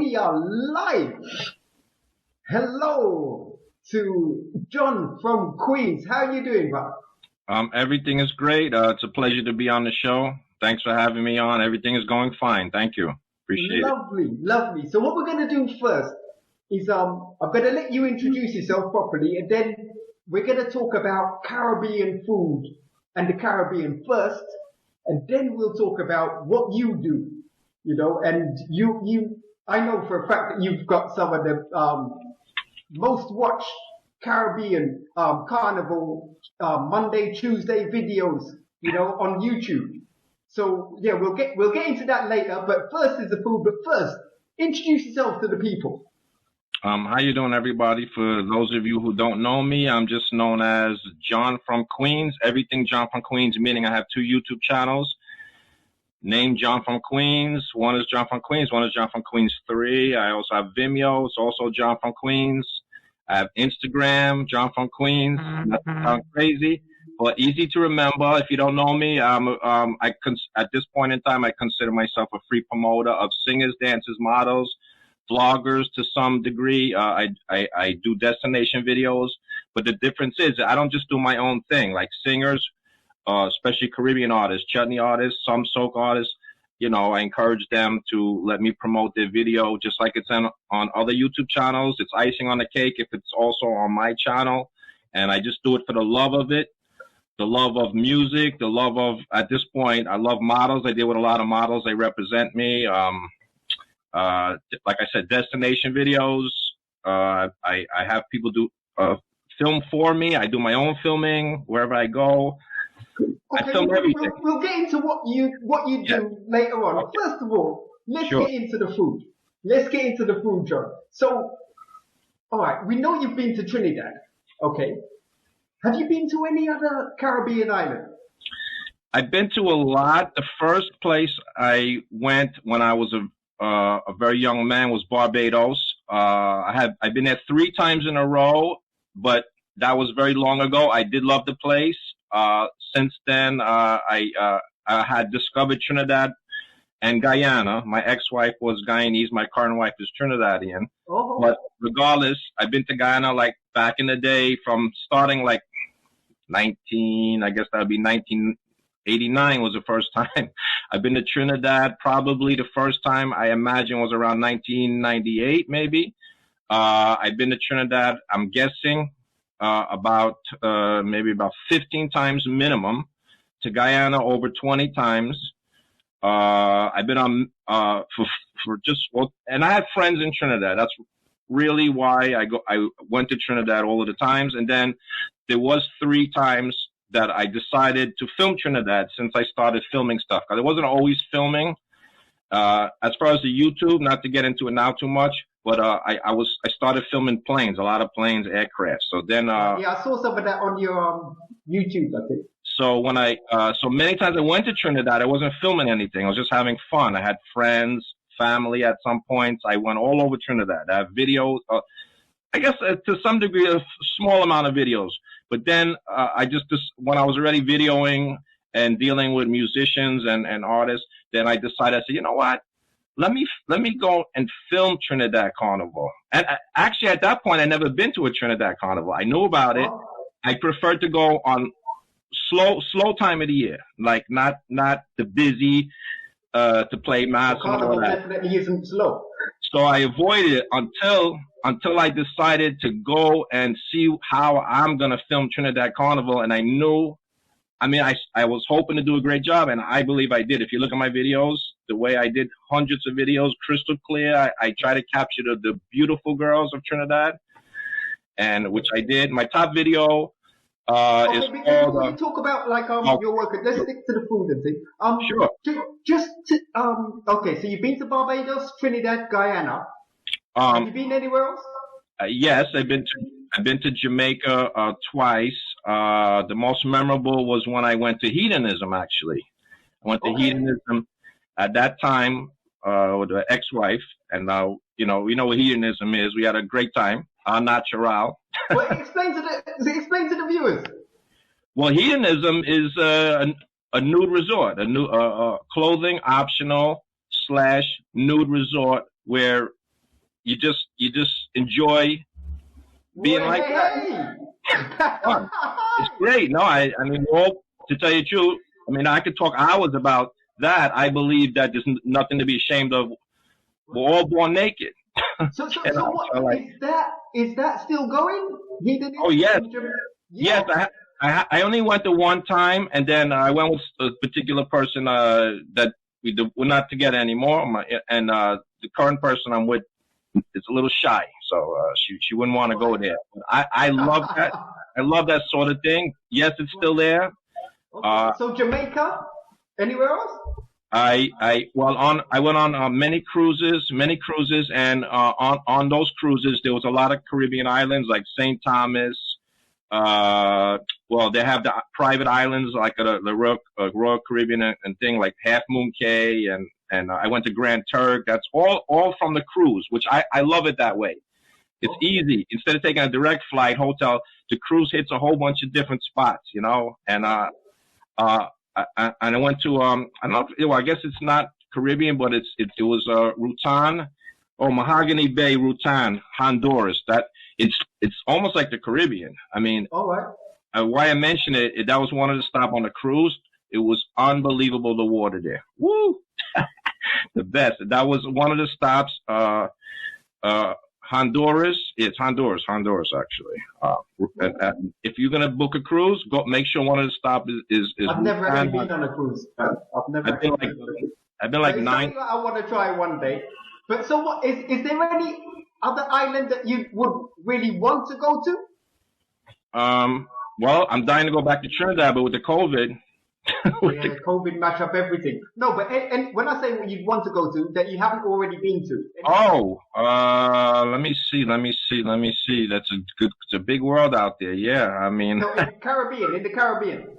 we are live. Hello to John from Queens. How are you doing, bro? Everything is great. It's a pleasure to be on the show. Thanks for having me on. Everything is going fine. Thank you. Appreciate it. Lovely, lovely. So what we're going to do first is I'm going to let you introduce yourself properly, and then we're going to talk about Caribbean food and the Caribbean first, and then we'll talk about what you do, you know, and I know for a fact that you've got some of the most watched Caribbean carnival Monday, Tuesday videos, you know, on YouTube. So yeah, we'll get into that later, but first is the food. But first, introduce yourself to the people. How you doing, everybody? For those of you who don't know me, I'm just known as John from Queens. Everything John from Queens, meaning I have two YouTube channels. Named John from Queens. One is John from Queens. One is John from Queens 3. I also have Vimeo. It's also John from Queens. I have Instagram, John from Queens. That sounds crazy, but easy to remember. If you don't know me, at this point in time, I consider myself a free promoter of singers, dancers, models, vloggers to some degree. I do destination videos, but the difference is I don't just do my own thing. Like singers, especially Caribbean artists, chutney artists, some soca artists, you know, I encourage them to let me promote their video just like it's on other YouTube channels. It's icing on the cake if it's also on my channel. And I just do it for the love of it, the love of music, the love of, at this point, I love models. I deal with a lot of models. They represent me. Like I said, destination videos. I have people do film for me. I do my own filming wherever I go. Okay, I film everything. We'll get into what you do later on. Okay. First of all, let's get into the food. Let's get into the food, John. So, all right, we know you've been to Trinidad. Okay. Have you been to any other Caribbean island? I've been to a lot. The first place I went when I was a very young man was Barbados. I've been there 3 times in a row, but that was very long ago. I did love the place. Since then, I had discovered Trinidad and Guyana. My ex-wife was Guyanese. My current wife is Trinidadian. Oh. But regardless, I've been to Guyana like back in the day from starting like I guess that would be 1989 was the first time. I've been to Trinidad probably the first time I imagine was around 1998 maybe. I've been to Trinidad, I'm guessing, maybe about 15 times minimum. To Guyana over 20 times. I've been on and I had friends in Trinidad. That's really why I went to Trinidad all of the times. And then there was 3 times that I decided to film Trinidad since I started filming stuff. Because I wasn't always filming. As far as the YouTube, not to get into it now too much, but I started filming planes, a lot of planes, aircraft. So then yeah, I saw some of that on your YouTube, I think. So when so many times I went to Trinidad, I wasn't filming anything. I was just having fun. I had friends, family at some points. I went all over Trinidad. I have videos, I guess to some degree, a small amount of videos. But then when I was already videoing and dealing with musicians and artists, then I decided, I said, you know what? Let me go and film Trinidad Carnival. And actually, at that point, I'd never been to a Trinidad Carnival. I knew about it. I preferred to go on slow time of the year, like not the busy to play mass and all that. Definitely isn't slow. So I avoided it until I decided to go and see how I'm gonna film Trinidad Carnival, and I knew. I mean, I was hoping to do a great job, and I believe I did. If you look at my videos, the way I did hundreds of videos, crystal clear, I try to capture the beautiful girls of Trinidad, and which I did. My top video is called... Before you talk about, like, your work, let's stick to the food and thing. Sure. Okay, so you've been to Barbados, Trinidad, Guyana. Have you been anywhere else? Yes, I've been to Jamaica twice. The most memorable was when I went to Hedonism, actually. I went to Hedonism at that time with the ex-wife, and you know what Hedonism is. We had a great time, natural. Well, explain to the viewers. Well, Hedonism is a nude resort, a clothing optional / nude resort where you just enjoy being like that. Fun. It's great. No, I mean, all to tell you the truth, I mean, I could talk hours about that. I believe that there's nothing to be ashamed of. We're all born naked. So what like, is that still going? Oh yes, yes. I only went the one time, and then I went with a particular person that we're not together anymore. And the current person I'm with is a little shy, so she wouldn't want to go there. I love that. I love that sort of thing. Yes, it's still there. Okay. So Jamaica, anywhere else? I went on many cruises, and on those cruises there was a lot of Caribbean islands like St. Thomas. Well, they have the private islands like the Royal Caribbean and thing like Half Moon Cay, and I went to Grand Turk. That's all from the cruise, which I love it that way. It's easy. Instead of taking a direct flight hotel, the cruise hits a whole bunch of different spots, you know. And I went to I don't know. Well, I guess it's not Caribbean, but it was Rutan, Mahogany Bay, Rutan, Honduras. That it's almost like the Caribbean. I mean, all right. Why I mentioned it, that was one of the stops on the cruise. It was unbelievable, the water there. Woo! The best. That was one of the stops. Honduras. It's Honduras actually. If you're gonna book a cruise, make sure one of the stops is. I've never actually been on a cruise. I've been like 9. I want to try one day. But so what is there any other island that you would really want to go to? Well, I'm dying to go back to Trinidad, but with the COVID. COVID mash up everything. No, but and when I say what you'd want to go to that you haven't already been to. Let me see. That's it's a big world out there. Yeah, I mean. No, in the Caribbean.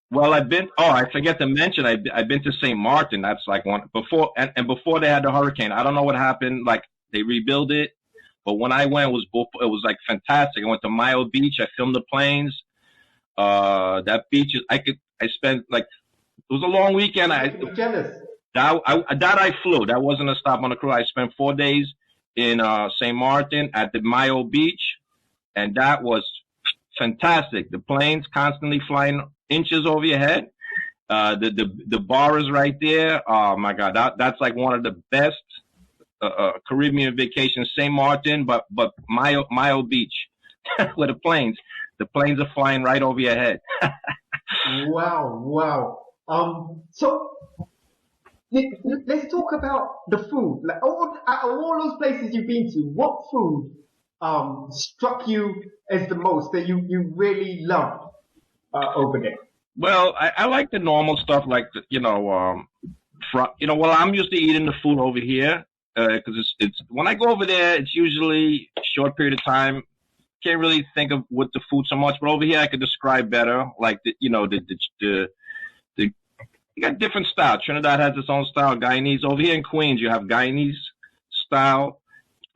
Well, I've been. Oh, I forget to mention. I've been to St. Martin. That's like one before, and before they had the hurricane. I don't know what happened. Like they rebuilt it, but when I went, it was like fantastic. I went to Mayo Beach. I filmed the planes. That beach is. I spent like it was a long weekend. I'm jealous. I flew. That wasn't a stop on the cruise. I spent 4 days in St. Martin at the Mayo Beach, and that was fantastic. The planes constantly flying inches over your head. The bar is right there. Oh my God, that's like one of the best Caribbean vacations. St. Martin, but Mayo Beach with the planes. The planes are flying right over your head. Wow. So let's talk about the food. Like all those places you've been to, what food struck you as the most that you really loved over there? Well, I like the normal stuff, like well, I'm used to eating the food over here because it's when I go over there, it's usually a short period of time. Can't really think of what the food so much, but over here I could describe better. Like you got different style. Trinidad has its own style. Guyanese. Over here in Queens, you have Guyanese style,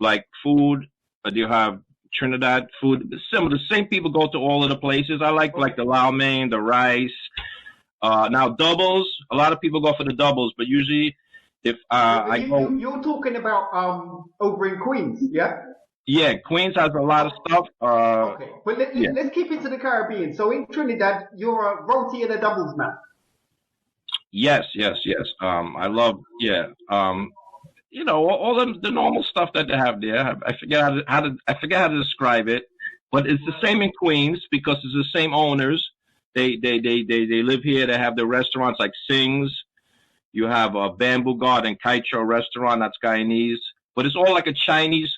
like food. You have Trinidad food. Similar. The same people go to all of the places. I like the lau mein, the rice. Now doubles. A lot of people go for the doubles, but usually if you're talking about over in Queens, yeah. Yeah, Queens has a lot of stuff. Okay, but let's keep it to the Caribbean. So in Trinidad, you're a roti and a doubles man. Yes. I love, all the normal stuff that they have there. I forget how to describe it, but it's the same in Queens because it's the same owners. They live here. They have the restaurants like Sing's. You have a Bamboo Garden Kaicho restaurant that's Guyanese, but it's all like a Chinese.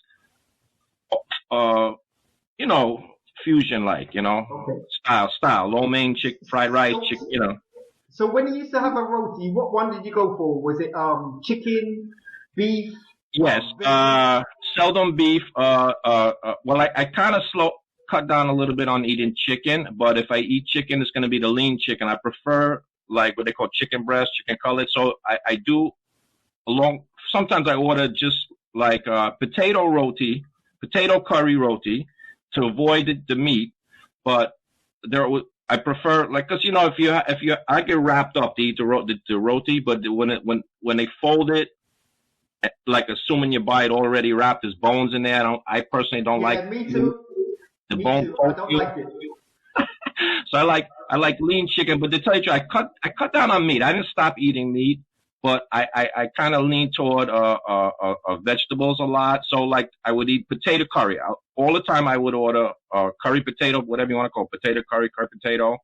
Fusion okay. Style, lo mein, fried rice, chicken, So when you used to have a roti, what one did you go for? Was it chicken, beef? Yes, seldom beef. Well, I kind of cut down a little bit on eating chicken, but if I eat chicken, it's going to be the lean chicken. I prefer like what they call chicken breast, chicken cutlet. So I do sometimes I order just like potato curry roti to avoid the meat, but I prefer because if I get wrapped up to eat the roti, but when they fold it, like assuming you buy it already wrapped. There's bones in there. I personally don't like. Yeah, me too. The Me bone. too. I don't like it. So I like lean chicken, but to tell you the truth, I cut down on meat. I didn't stop eating meat, but I kind of lean toward vegetables a lot. So like I would eat potato curry all the time. I would order curry potato, whatever you want to call it, potato curry, curry potato.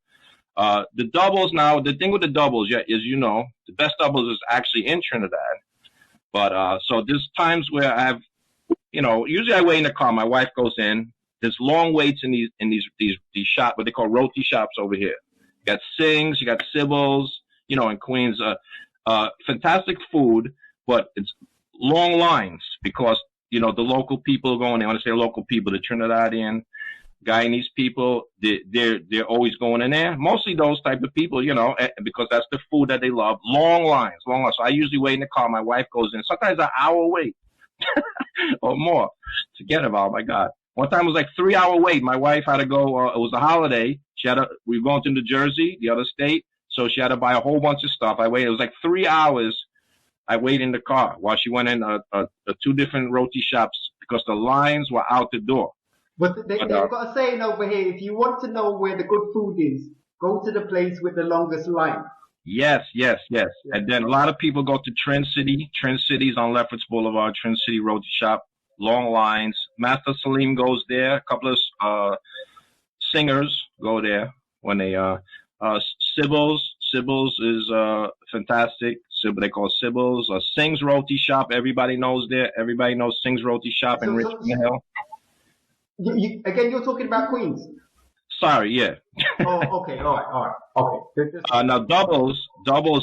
The doubles now. The thing with the doubles, yeah, is the best doubles is actually in Trinidad. But so there's times where I have, usually I wait in the car. My wife goes in. There's long waits in these shops, what they call roti shops over here. You got Sings, you got Sybil's, in Queens. Fantastic food, but it's long lines because the local people going there. When I say local people, the Trinidadian, Guyanese people, they're always going in there. Mostly those type of people, because that's the food that they love. Long lines. So I usually wait in the car. My wife goes in. Sometimes an hour wait or more. Forget about. Oh my God. One time it was like 3-hour wait. My wife had to go. It was a holiday. We were going to New Jersey, the other state, so she had to buy a whole bunch of stuff. I waited. It was like 3 hours. I waited in the car while she went in 2 different roti shops because the lines were out the door. But they've got a saying over here: if you want to know where the good food is, go to the place with the longest line. Yes. And then a lot of people go to Trin City. Trin City's on Lefferts Boulevard. Trin City Roti Shop. Long lines. Master Salim goes there. A couple of singers go there when they Sybil's is fantastic. They call Sybil's. Sing's Roti Shop. Everybody knows there. Everybody knows Sing's Roti Shop in Richmond Hill. Again, you're talking about Queens. Sorry, yeah. Oh, okay, all right, okay. Now doubles,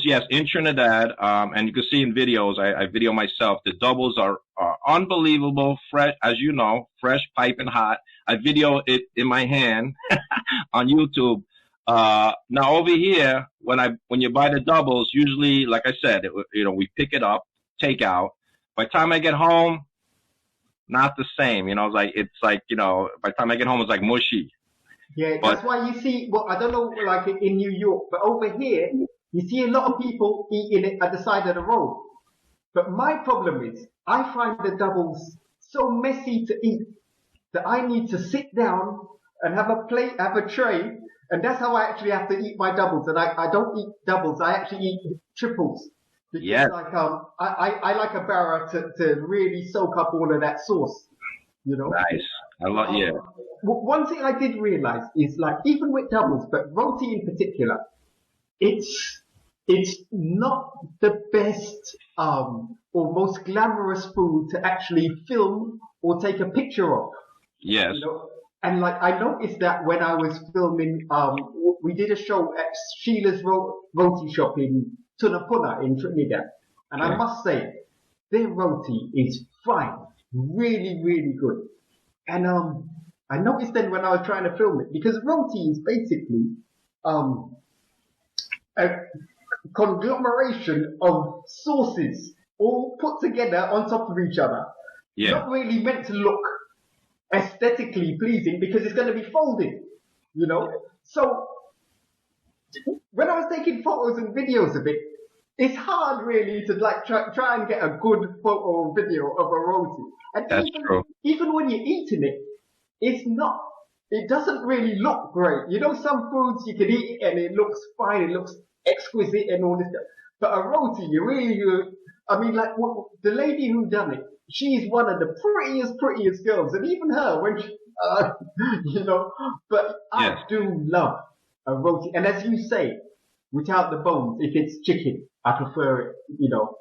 yes, in Trinidad, and you can see in videos. I video myself. The doubles are unbelievable, fresh, as you know, fresh, piping hot. I video it in my hand on YouTube. Now over here, when you buy the doubles, usually, like I said, we pick it up, take out. By the time I get home, not the same. It's like by the time I get home, it's like mushy. Yeah, that's why you see, well, I don't know, like in New York, but over here, you see a lot of people eating it at the side of the road. But my problem is, I find the doubles so messy to eat that I need to sit down and have a plate, have a tray, and that's how I actually have to eat my doubles. And I don't eat doubles, I actually eat triples. Because I like a barra to really soak up all of that sauce, Nice. I love, yeah. One thing I did realize is, like, even with doubles, but roti in particular, it's not the best or most glamorous food to actually film or take a picture of. Yes. And like I noticed that when I was filming, we did a show at Sheila's Roti Shop in Tunapuna in Trinidad, and I must say, their roti is fine, really, really good. And I noticed then when I was trying to film it, because roti is basically a conglomeration of sauces all put together on top of each other. Yeah. Not really meant to look aesthetically pleasing because it's going to be folded, So when I was taking photos and videos of it, it's hard really to like try and get a good photo or video of a roti. And that's true. Even when you're eating it, it doesn't really look great. Some foods you can eat it and it looks fine, it looks exquisite and all this stuff. But a roti, the lady who done it, she's one of the prettiest girls. And even her, when she, but I do love a roti. And as you say, without the bones, if it's chicken, I prefer it, Do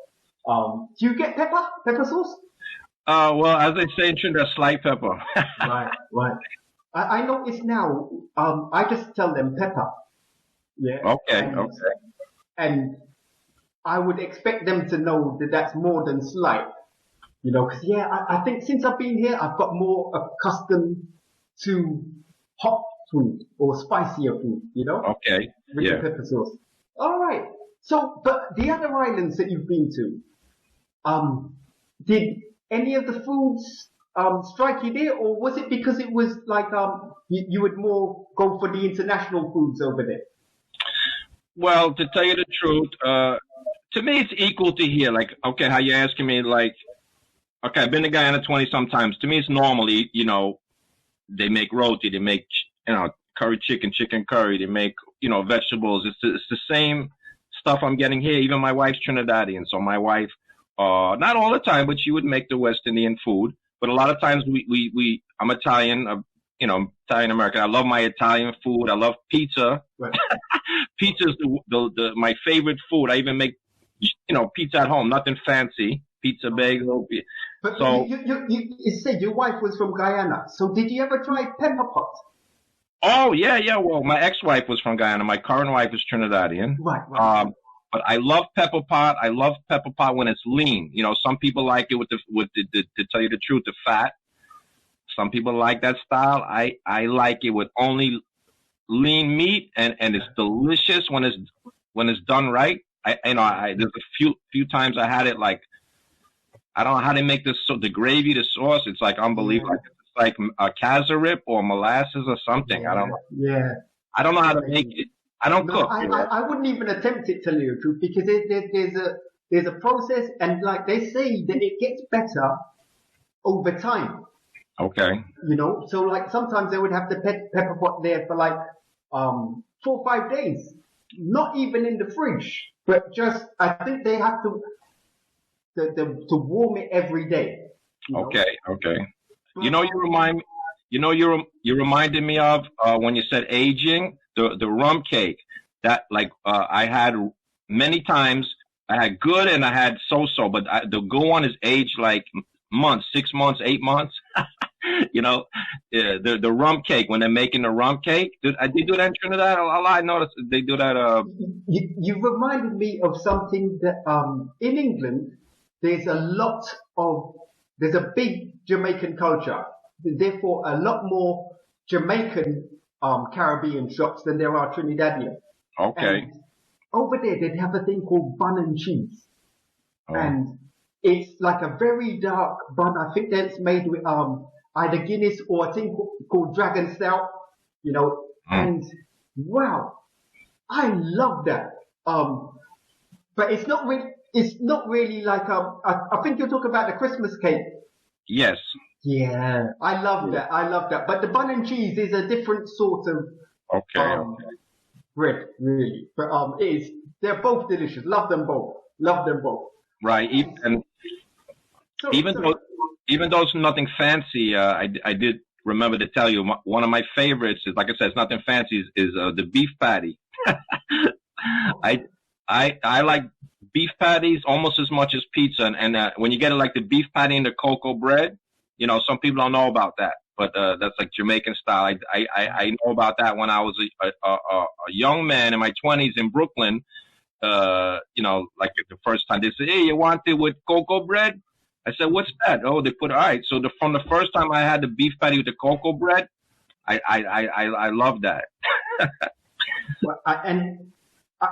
you get pepper sauce? Well, as they say in Trinidad, slight pepper. Right. I notice now, I just tell them pepper. Yeah. Okay. And I would expect them to know that that's more than slight. Because I think since I've been here, I've got more accustomed to hot food or spicier food, Okay. With the pepper sauce. All right. So, but the other islands that you've been to, did any of the foods strike you there, or was it because it was like you would more go for the international foods over there? Well, to tell you the truth, To me, it's equal to here. Like, okay, how you asking me? Like, okay, I've been to Guyana 20 sometimes. To me, it's normally, they make roti, they make, curry chicken, chicken curry, they make, vegetables. It's the same stuff I'm getting here. Even my wife's Trinidadian, so my wife, not all the time, but she would make the West Indian food. But a lot of times I'm Italian, Italian American. I love my Italian food. I love pizza. Right. Pizza is my favorite food. I even make, pizza at home. Nothing fancy. Pizza, bagel. But so you said your wife was from Guyana. So did you ever try pepper pot? Oh yeah. Well, my ex-wife was from Guyana. My current wife is Trinidadian. Right. But I love pepper pot. I love pepper pot when it's lean. Some people like it with the to tell you the truth, the fat. Some people like that style. I like it with only lean meat, and it's delicious when it's done right. There's a few times I had it, like, I don't know how they make the gravy, the sauce. It's like unbelievable. It's like a casarip or molasses or something. I don't know. Yeah. I don't know how to make it. I don't cook. I wouldn't even attempt it, tell you the truth, because there's a process, and like they say that it gets better over time. Okay. So like sometimes they would have the pepper pot there for like 4 or 5 days, not even in the fridge, but just I think they have to warm it every day. Okay. You reminded me of when you said aging, the rum cake that I had many times. I had good and I had so, but the good one is aged like months, 6 months, 8 months. The rum cake, when they're making the rum cake, did they do that in Trinidad? I noticed they do that. You reminded me of something that in England there's a big Jamaican culture. Therefore, a lot more Jamaican Caribbean shops than there are Trinidadian. Okay. And over there, they'd have a thing called bun and cheese, and it's like a very dark bun. I think that's made with either Guinness or a thing called Dragon Stout. And wow, I love that. But it's not really like I think you're talking about the Christmas cake. Yes. Yeah, I love that. But the bun and cheese is a different sort of bread, really. But they're both delicious. Love them both. Right. Even though it's nothing fancy, I did remember to tell you one of my favorites is, like I said, it's nothing fancy, is the beef patty. I like beef patties almost as much as pizza, and when you get it like the beef patty and the cocoa bread, some people don't know about that, but that's like Jamaican style. I know about that when I was a young man in my 20s in Brooklyn. Like the first time they said, "Hey, you want it with cocoa bread?" I said, "What's that?" Oh, they put, all right. So from the first time I had the beef patty with the cocoa bread, I love that.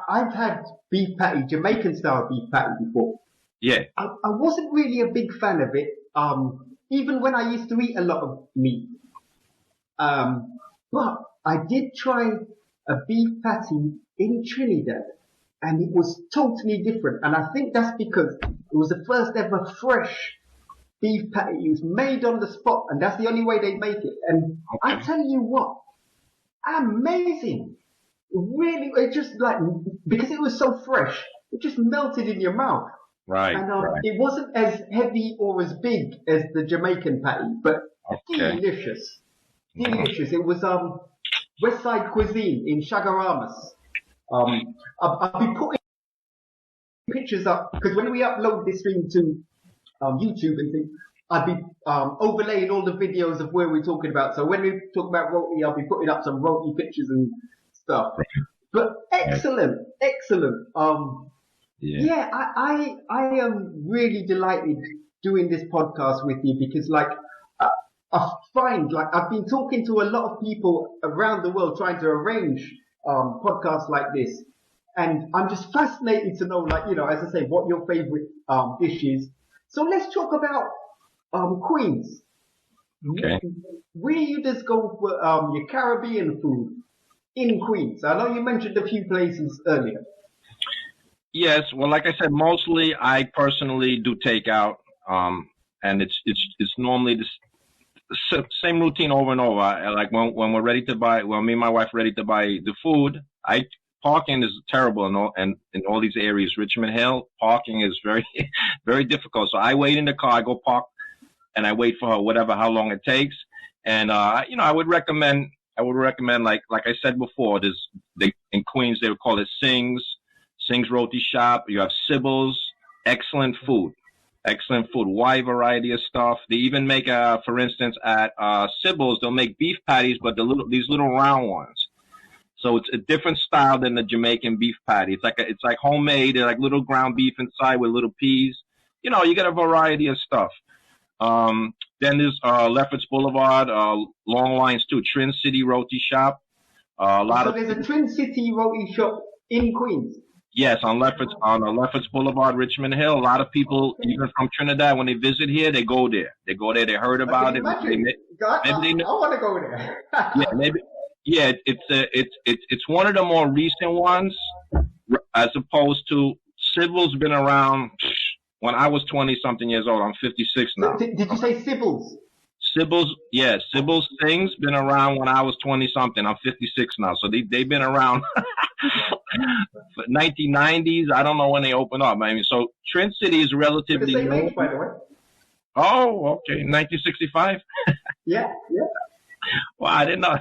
I've had beef patty, Jamaican style beef patty before. Yeah. I wasn't really a big fan of it. Even when I used to eat a lot of meat. But I did try a beef patty in Trinidad, and it was totally different. And I think that's because it was the first ever fresh beef patty. It was made on the spot, and that's the only way they make it. And I tell you what, amazing. Really, it just because it was so fresh, it just melted in your mouth. Right. And it wasn't as heavy or as big as the Jamaican patty, but delicious. Delicious. It was West Side Cuisine in Chagaramas. I'll be putting pictures up, because when we upload this thing to YouTube and things, I'll be overlaying all the videos of where we're talking about. So when we talk about roti, I'll be putting up some roti pictures and stuff. But excellent. Yeah, I am really delighted doing this podcast with you, because I find I've been talking to a lot of people around the world trying to arrange podcasts like this, and I'm just fascinated to know, as I say, what your favorite dish is. So let's talk about Queens. Okay. Where you just go for your Caribbean food in Queens? I know you mentioned a few places earlier. Yes, well, like I said, mostly I personally do takeout, and it's normally same routine over and over. Like when we're ready to buy, when me and my wife ready to buy the food, I parking is terrible in all these areas. Richmond Hill parking is very very difficult. So I wait in the car, I go park, and I wait for her whatever how long it takes. And I would recommend like I said before, in Queens they would call it Singh's Roti Shop. You have Sybil's, excellent food. Excellent food, wide variety of stuff. They even make, for instance, at Sybil's, they'll make beef patties, but these little round ones. So it's a different style than the Jamaican beef patty. It's like homemade. They're like little ground beef inside with little peas. You get a variety of stuff. Then there's Lefferts Boulevard, long lines too. Trin City Roti Shop. There's a Twin City Roti shop in Queens. Yes, on Lefferts Boulevard, Richmond Hill. A lot of people, even from Trinidad, when they visit here, they go there. They heard about it. I want to go there. Yeah, maybe. Yeah, it's one of the more recent ones, as opposed to Sybil's been around when I was 20-something years old. I'm 56 now. Did you say Sybil's? Sybil's things been around when I was 20-something. I'm 56 now, so they've been around 1990s. I don't know when they opened up. I mean, so Trent City is relatively the same age, by the way. Oh, okay, 1965. Yeah. Well, I didn't know.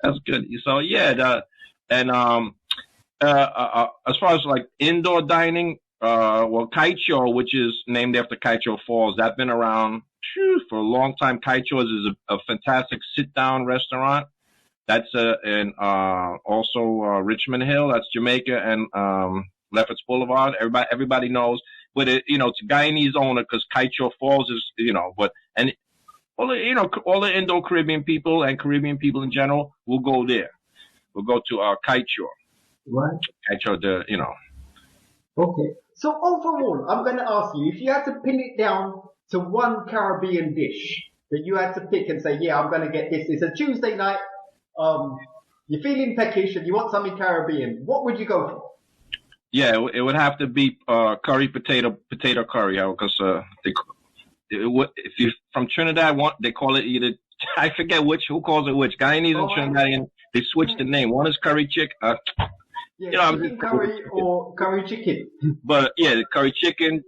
That's good. So yeah, as far as like indoor dining, Kite Show, which is named after Kite Show Falls, that's been around for a long time. Kite Show is a fantastic sit-down restaurant. That's also Richmond Hill. That's Jamaica and Lefferts Boulevard. Everybody knows, but it's a Guyanese owner because Kite Show Falls is and all the Indo-Caribbean people and Caribbean people in general will go there. We'll go to Kite Show. Right. Kite Show, Okay. So overall, I'm going to ask you, if you had to pin it down to one Caribbean dish that you had to pick and say, yeah, I'm going to get this. It's a Tuesday night. You're feeling peckish and you want something Caribbean. What would you go for? Yeah, it would have to be curry potato curry, because if you're from Trinidad, they call it either, I forget who calls it which. Guyanese and Trinidadian, they switch the name. One is curry chicken. Chicken curry or curry chicken. But yeah, the curry chicken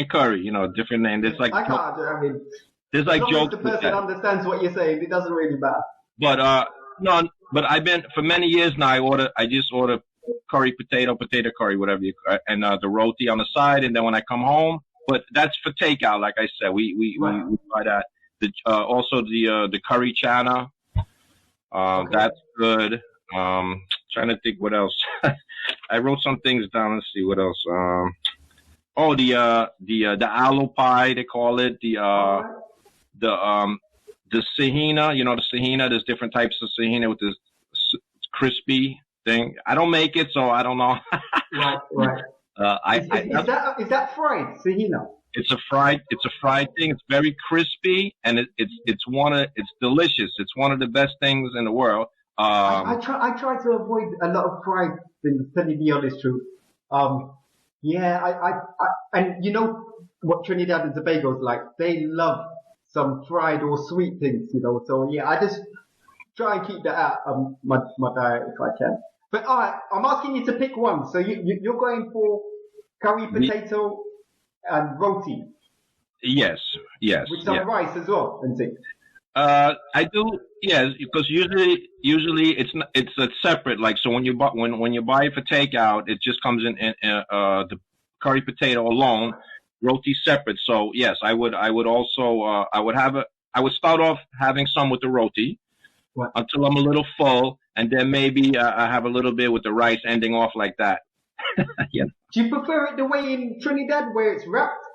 curry, different name. There's like there's like jokes. The person understands what you're saying, it doesn't really matter. But no, but I've been for many years now. I just order curry potato curry, whatever and the roti on the side, and then when I come home. But that's for takeout, like I said. We buy that. Also the curry chana. Okay. That's good. Trying to think what else. I wrote some things down. Let's see what else. The aloe pie, they call it. The sahina, the sahina. There's different types of sahina with this crispy thing. I don't make it, so I don't know. Right. Is that fried sahina? It's a fried thing. It's very crispy and it's delicious. It's one of the best things in the world. I try to avoid a lot of fried things, to be honest, truth. And you know what Trinidad and Tobago's like? They love some fried or sweet things, So yeah, I just try and keep that out of my diet if I can. But alright, I'm asking you to pick one. So you're going for curry potato and roti. Yes. With some rice as well, and things. I do, yes, because usually it's separate. Like so, when you buy it for takeout, it just comes in the curry potato alone, roti separate. So yes, I would also I would start off having some with the roti until I'm a little full, and then maybe I have a little bit with the rice, ending off like that. Yeah. Do you prefer it the way in Trinidad where it's wrapped?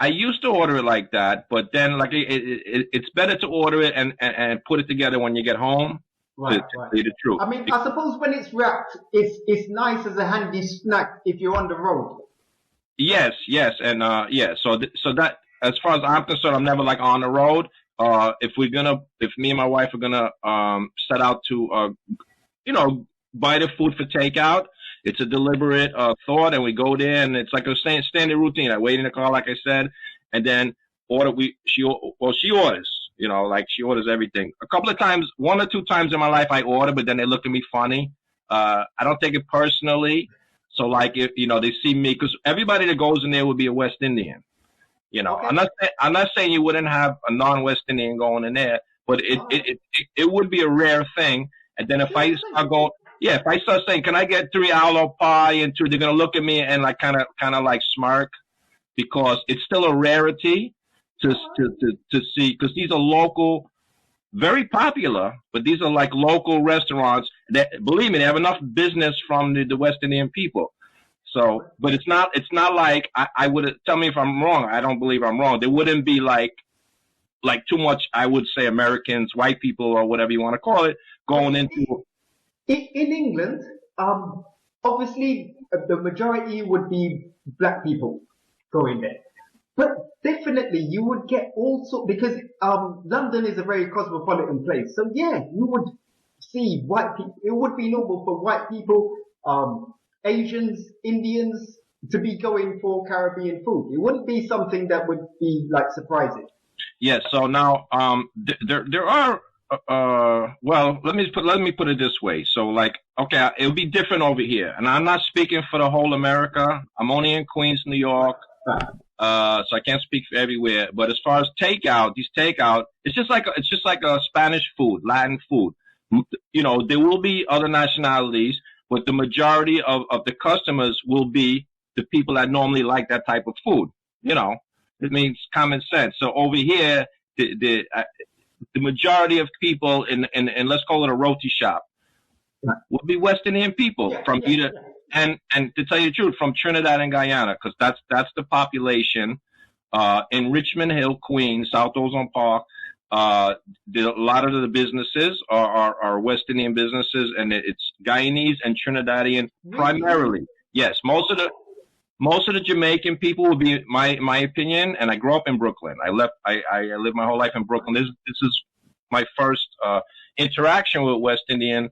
I used to order it like that, but then it's better to order it and put it together when you get home. Right. To tell you the truth. I mean, I suppose when it's wrapped, it's nice as a handy snack if you're on the road. Yes, and So that, as far as I'm concerned, I'm never like on the road. If me and my wife are gonna set out to buy the food for takeout. It's a deliberate thought, and we go there, and it's like a standard routine. I wait in the car, like I said, and then she orders. Like she orders everything. A couple of times, 1 or 2 times in my life, I order, but then they look at me funny. I don't take it personally. So like if they see me, because everybody that goes in there would be a West Indian. Okay. I'm not saying you wouldn't have a non-West Indian going in there, but it would be a rare thing. And then if I start saying, can I get 3 aloe pie and 2, they're gonna look at me and like kind of like smirk, because it's still a rarity to see, because these are local, very popular, but these are like local restaurants that, believe me, they have enough business from the West Indian people. So, but it's not like I would, tell me if I'm wrong. I don't believe I'm wrong. There wouldn't be like too much, I would say, Americans, white people, or whatever you want to call it, going into. In England, obviously the majority would be black people going there. But definitely you would get all sorts, because London is a very cosmopolitan place. So yeah, you would see white people. It would be normal for white people, Asians, Indians to be going for Caribbean food. It wouldn't be something that would be like surprising. Yes. So now there are well, let me put it this way. So like, okay, it'll be different over here, and I'm not speaking for the whole America. I'm only in Queens, New York. So I can't speak for everywhere. But as far as takeout, it's just like a Spanish food, Latin food. There will be other nationalities, but the majority of the customers will be the people that normally like that type of food. It means common sense. So over here, the majority of people in let's call it a roti shop would be West Indian people from either. And to tell you the truth, from Trinidad and Guyana, because that's the population. In Richmond Hill, Queens, South Ozone Park, a lot of the businesses are West Indian businesses, and it's Guyanese and Trinidadian primarily. Yes, most of the Jamaican people would be my opinion. And I grew up in Brooklyn. I lived my whole life in Brooklyn. This is my first interaction with West Indian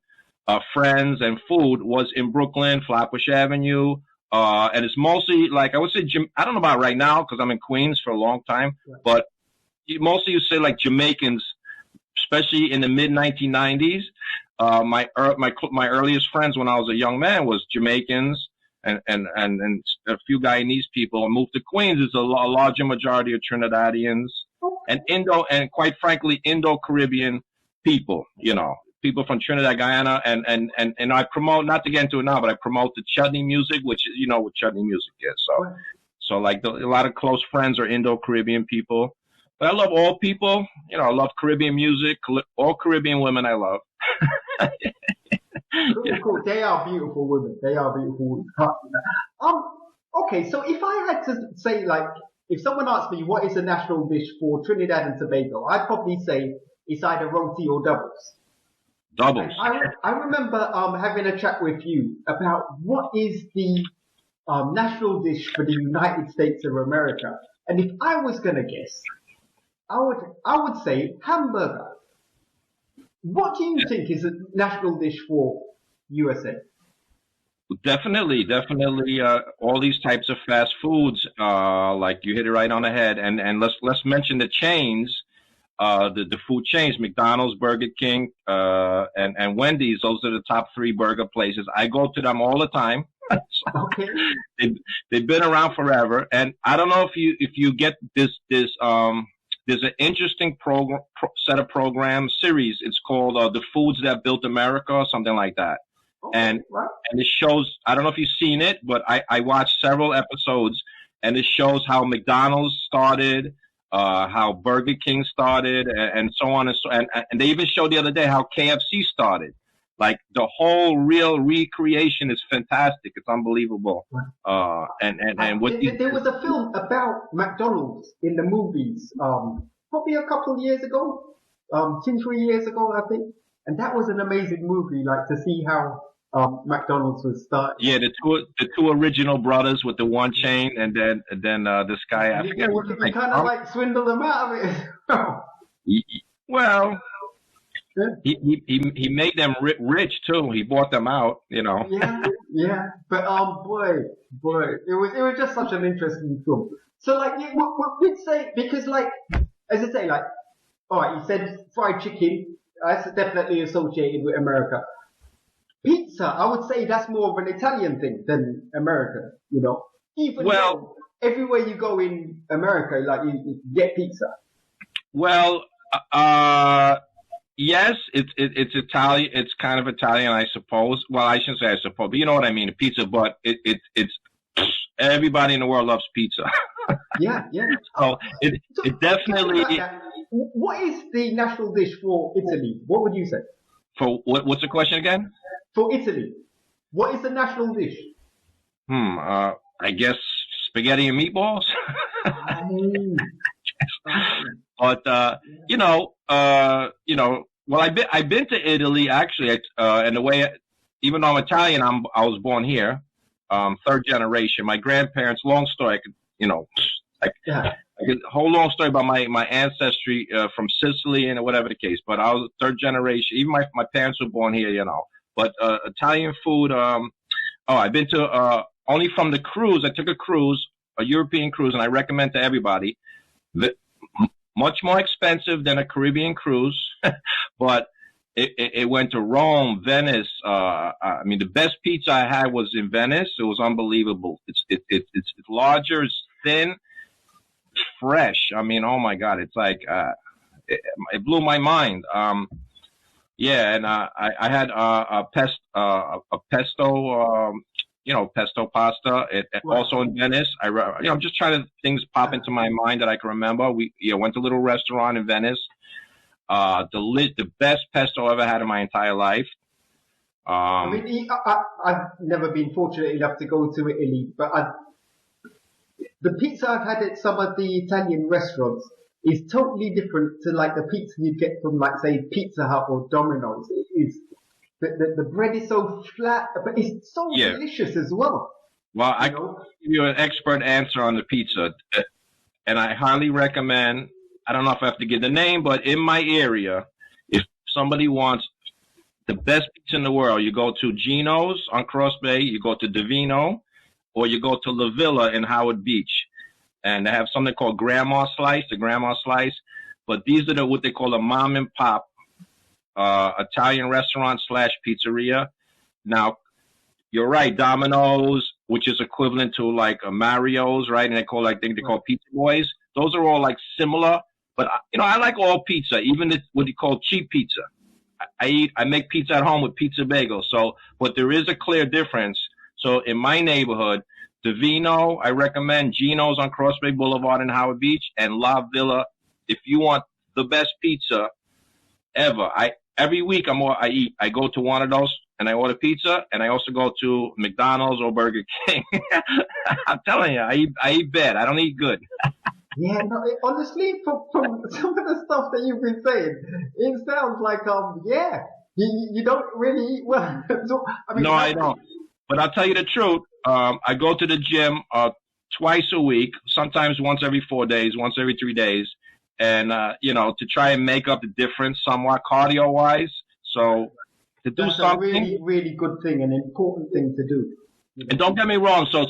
friends and food was in Brooklyn, Flatbush Avenue, and it's mostly like, I would say, I don't know about right now because I'm in Queens for a long time, but mostly you say like Jamaicans, especially in the mid 1990s. My earliest friends when I was a young man was Jamaicans and a few Guyanese people. I moved to Queens. There's a larger majority of Trinidadians and quite frankly Indo-Caribbean people. People from Trinidad, Guyana, and I promote, not to get into it now, but I promote the chutney music, which what chutney music is. So like a lot of close friends are Indo-Caribbean people. But I love all people. I love Caribbean music. All Caribbean women I love. Cool. They are beautiful women. Okay, so if I had to say, like, if someone asked me what is the national dish for Trinidad and Tobago, I'd probably say it's either roti or doubles. Doubles. I remember having a chat with you about what is the national dish for the United States of America, and if I was gonna guess, I would say hamburger. What do you think is a national dish for USA? Definitely. All these types of fast foods, like you hit it right on the head, and let's mention the chains. The food chains, McDonald's, Burger King, and Wendy's. Those are the top 3 burger places. I go to them all the time. Okay. They've been around forever, and I don't know if you get this. There's an interesting set of program series. It's called The Foods That Built America, or something like that. Okay. And it shows. I don't know if you've seen it, but I watched several episodes, and it shows how McDonald's started. How Burger King started, and so on and they even showed the other day how KFC started. Like the whole real recreation is fantastic. It's unbelievable. And what there was a film about McDonald's in the movies, probably a couple of years ago, 2-3 years ago, I think. And that was an amazing movie, like to see how McDonald's was started. Yeah, the two original brothers with the one chain, and then this guy. I forget what you kind of like swindle them out of it. Well, He made them rich too. He bought them out, you know. Yeah, yeah. But boy, it was just such an interesting film. So like, yeah, we'd say because like, as I say, like, all right, you said fried chicken. That's definitely associated with America. Pizza, I would say that's more of an Italian thing than American. You know, even Well, though everywhere you go in America, like you get pizza. well, uh, yes, it's Italian. It's kind of Italian, I suppose. Well, I shouldn't say I suppose, but you know what I mean. Pizza, but it's everybody in the world loves pizza. Yeah, yeah. So So, it talking about definitely. that, what is the national dish for Italy? What would you say? For what's the question again? For Italy, what is the national dish? Hmm. I guess spaghetti and meatballs. Oh, oh, But well, I've been to Italy actually, and the way, even though I'm Italian, I was born here, third generation. My grandparents, long story, I yeah. could whole long story about my ancestry from Sicily and whatever the case. But I was third generation. Even my parents were born here, you know. But Italian food. Oh, I've been to only from the cruise. I took a cruise, a European cruise, and I recommend to everybody. The, Much more expensive than a Caribbean cruise, but it went to Rome, Venice. I mean, the best pizza I had was in Venice. It was unbelievable. It's larger, it's thin, fresh. I mean, oh my God, it's like it blew my mind. Yeah, and I had a pesto, pesto pasta. It Right. also in Venice. I'm just trying to things pop into my mind that I can remember. We went to a little restaurant in Venice. The best pesto I ever had in my entire life. I Um, mean, I've never been fortunate enough to go to Italy, but the pizza I've had at some of the Italian restaurants is totally different to like the pizza you'd get from like say Pizza Hut or Domino's. It is the bread is so flat, but it's so yeah. delicious as well. Well, I You can know, give you an expert answer on the pizza, and I highly recommend. I don't know if I have to give the name, but in my area, if somebody wants the best pizza in the world, you go to Gino's on Cross Bay, you go to Divino, or you go to La Villa in Howard Beach, and they have something called Grandma Slice, the Grandma Slice. But these are what they call a mom and pop Italian restaurant slash pizzeria. Now, you're right, Domino's, which is equivalent to like a Mario's, right? And I think they call Pizza Boys. Those are all like similar, but I like all pizza, even what you call cheap pizza. I make pizza at home with pizza bagels. So, but there is a clear difference. So in my neighborhood, Divino, I recommend Gino's on Cross Bay Boulevard in Howard Beach, and La Villa. If you want the best pizza ever, every week I eat. I go to one of those and I order pizza, and I also go to McDonald's or Burger King. I'm telling you, I eat bad. I don't eat good. yeah. No, honestly, from some of the stuff that you've been saying, it sounds like yeah, you don't really eat well. So I mean, No, I don't. But I'll tell you the truth. I go to the gym twice a week, sometimes once every 4 days, once every 3 days, and to try and make up the difference somewhat cardio wise. So to do that's a something, really really good thing, an important thing to do. You and know. don't get me wrong. So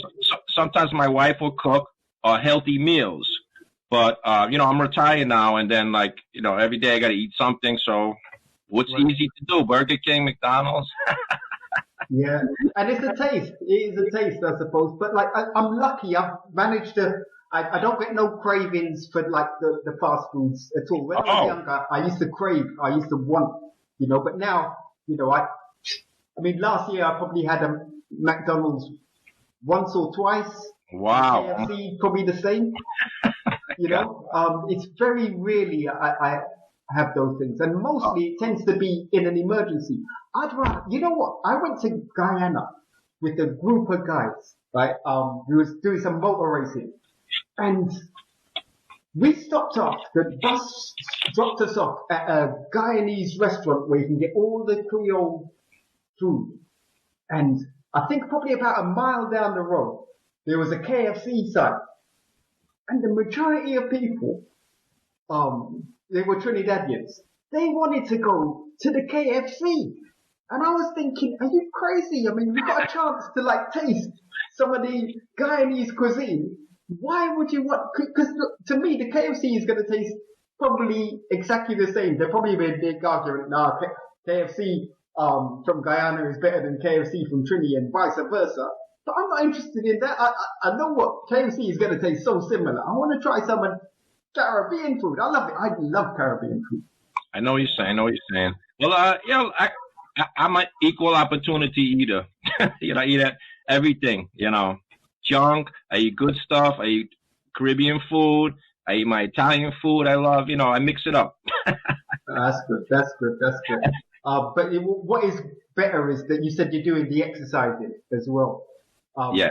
sometimes my wife will cook healthy meals, but I'm retired now, and then every day I got to eat something. So what's Right. easy to do? Burger King, McDonald's. Yeah, and it's a taste. It is a taste, I suppose. But like, I'm lucky. I've managed to. I don't get no cravings for like the fast foods at all. When I was Oh, younger, I used to crave. I used to want. But now, I mean, last year I probably had a McDonald's once or twice, and wow. KFC probably the same. God. It's very rarely I have those things, and mostly it tends to be in an emergency. I'd rather, you know what? I went to Guyana with a group of guys, right? We was doing some motor racing, and we stopped off. The bus dropped us off at a Guyanese restaurant where you can get all the Creole food, and I think probably about a mile down the road there was a KFC site, and the majority of people they were Trinidadians. They wanted to go to the KFC. And I was thinking, are you crazy? I mean, we got a chance to like taste some of the Guyanese cuisine. Why would you want? Because to me, the KFC is going to taste probably exactly the same. They're probably a big argument. Nah, KFC from Guyana is better than KFC from Trinity and vice versa. But I'm not interested in that. I know what KFC is going to taste so similar. I want to try some Caribbean food. I love it. I love Caribbean food. I know what you're saying. Well, I'm an equal opportunity eater. You know, I eat everything, you know. Junk, I eat good stuff, I eat Caribbean food, I eat my Italian food, I love, you know, I mix it up. That's good. But what is better is that you said you're doing the exercising as well. Yes.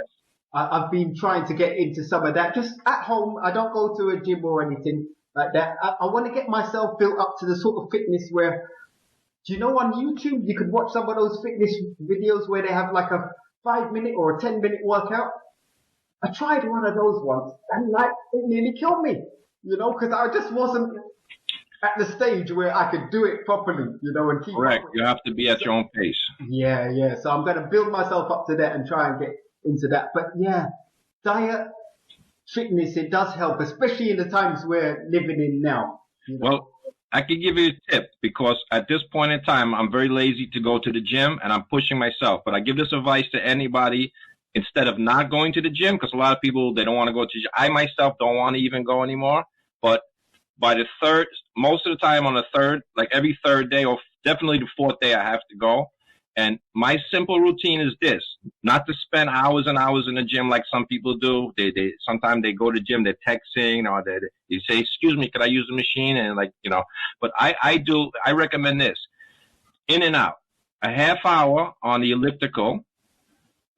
I've been trying to get into some of that just at home. I don't go to a gym or anything like that. I want to get myself built up to the sort of fitness where, do you know, on YouTube you could watch some of those fitness videos where they have like a 5-minute or a 10-minute workout. I tried one of those once and like it nearly killed me, you know, because I just wasn't at the stage where I could do it properly, you know, and keep. Correct. You have to be at your own pace. Yeah. So I'm going to build myself up to that and try and get into that. But yeah, diet, fitness, it does help, especially in the times we're living in now. You know? Well, I could give you a tip because at this point in time, I'm very lazy to go to the gym and I'm pushing myself. But I give this advice to anybody instead of not going to the gym, because a lot of people, they don't want to go to the gym. I myself don't want to even go anymore. But by the third, most of the time on the third, like every third day or definitely the fourth day, I have to go. And my simple routine is this: not to spend hours and hours in the gym like some people do. They sometimes they go to the gym, they're texting or they say, "Excuse me, could I use the machine?" And like, you know, but I recommend this: in and out, a half hour on the elliptical,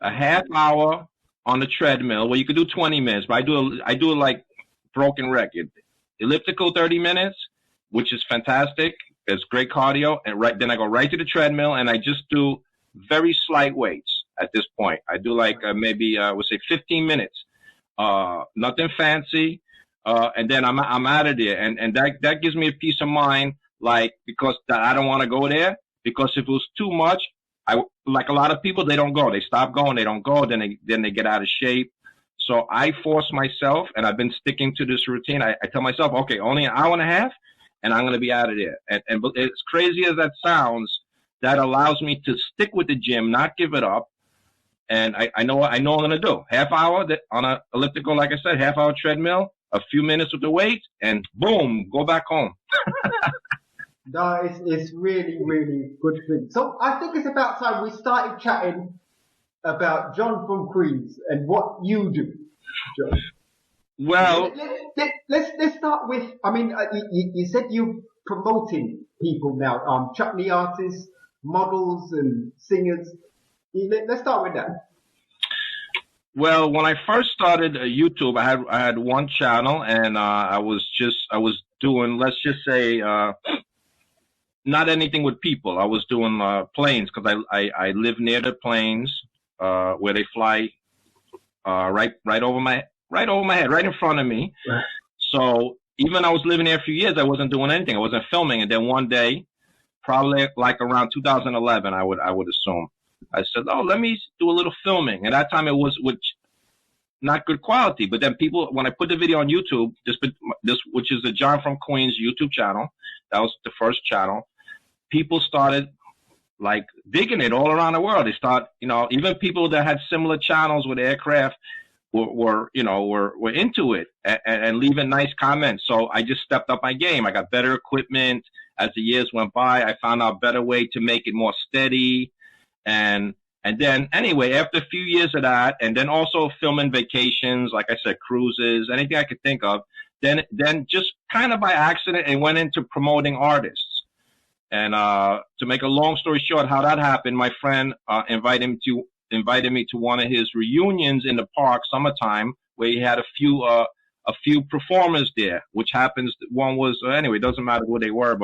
a half hour on the treadmill. Well, you could do 20 minutes, but I do it like broken record. Elliptical 30 minutes, which is fantastic. It's great cardio, and then I go right to the treadmill, and I just do very slight weights at this point. I do like maybe I would say 15 minutes, nothing fancy, and then I'm out of there, and that gives me a peace of mind, like because I don't want to go there, because if it was too much, like a lot of people, they don't go, they stop going, they don't go, then they get out of shape. So I force myself, and I've been sticking to this routine. I tell myself, okay, only an hour and a half. And I'm going to be out of there. And as crazy as that sounds, that allows me to stick with the gym, not give it up. And I know I'm going to do. Half hour on an elliptical, like I said, half hour treadmill, a few minutes with the weight, and boom, go back home. No, it's really, really good thing. So I think it's about time we started chatting about John from Queens and what you do, John. Well, let's start with, I mean, you said you're promoting people now, chutney artists, models and singers. Let's start with that. Well, when I first started YouTube, I had one channel, and I was doing, let's just say, not anything with people. I was doing planes, because I live near the planes where they fly right over my head, right in front of me. Right. So even I was living there a few years, I wasn't doing anything. I wasn't filming. And then one day, probably like around 2011, I would assume, I said, oh, let me do a little filming. And that time it was not good quality. But then people, when I put the video on YouTube, this which is the John from Queens YouTube channel, that was the first channel, people started like digging it all around the world. They start, you know, even people that had similar channels with aircraft, were into it and leaving nice comments. So I just stepped up my game. I got better equipment as the years went by. I found out a better way to make it more steady. And then anyway, after a few years of that, and then also filming vacations, like I said, cruises, anything I could think of, then just kind of by accident, it went into promoting artists. And to make a long story short, how that happened, my friend invited me to one of his reunions in the park, summertime, where he had a few performers there, which happens. One was, anyway, it doesn't matter who they were,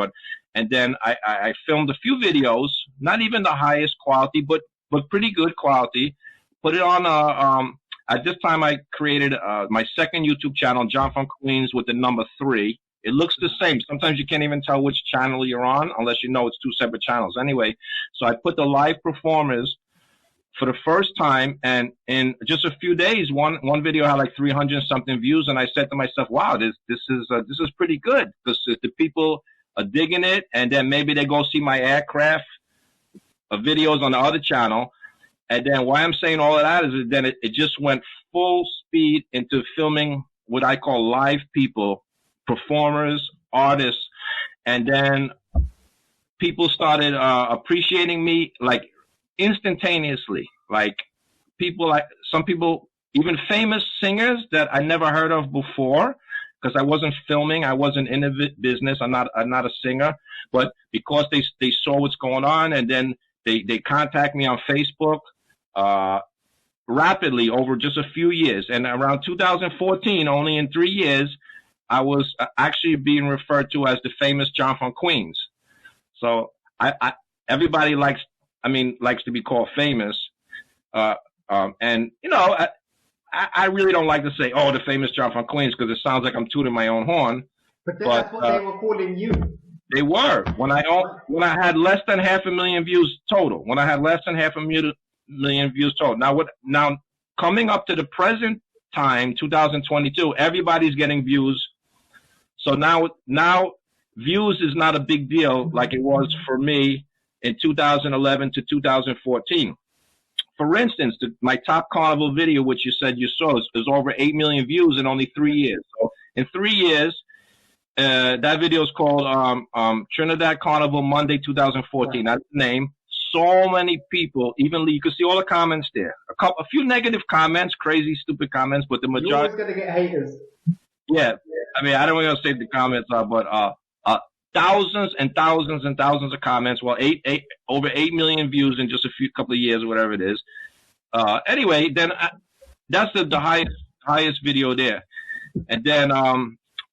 and then I filmed a few videos, not even the highest quality, but pretty good quality. Put it on, at this time I created my second YouTube channel, John from Queens with the number 3, It looks the same. Sometimes you can't even tell which channel you're on unless you know it's two separate channels. Anyway, so I put the live performers for the first time, and in just a few days, one video had like 300 something views, and I said to myself, "Wow, this is pretty good," because the people are digging it, and then maybe they go see my aircraft videos on the other channel, and then why I'm saying all of that is that then it just went full speed into filming what I call live people, performers, artists, and then people started appreciating me like instantaneously. Like some people, even famous singers that I never heard of before, because I wasn't filming, I wasn't in the business. I'm not a singer, but because they saw what's going on, and then they contact me on Facebook rapidly over just a few years. And around 2014, only in 3 years, I was actually being referred to as the famous jonfromqueens. So everybody likes to be called famous. And you know, I really don't like to say, "Oh, the famous jonfromqueens," because it sounds like I'm tooting my own horn. But that's what they were calling you. They were when I had less than 500,000 views total. When I had less than 500,000 views total. Now coming up to the present time, 2022, everybody's getting views. So now views is not a big deal like it was for me in 2011 to 2014. For instance, my top carnival video, which you said you saw, is over 8 million views in only 3 years. So in 3 years, that video is called Trinidad Carnival Monday 2014. That's the name. So many people, evenly, you can see all the comments there. A few negative comments, crazy, stupid comments, but the majority. You're always going to get haters. Yeah. I mean, I don't want to say the comments are, but thousands and thousands and thousands of comments. Well, over 8 million views in just a couple of years, whatever it is. Anyway, then that's the highest video there. And then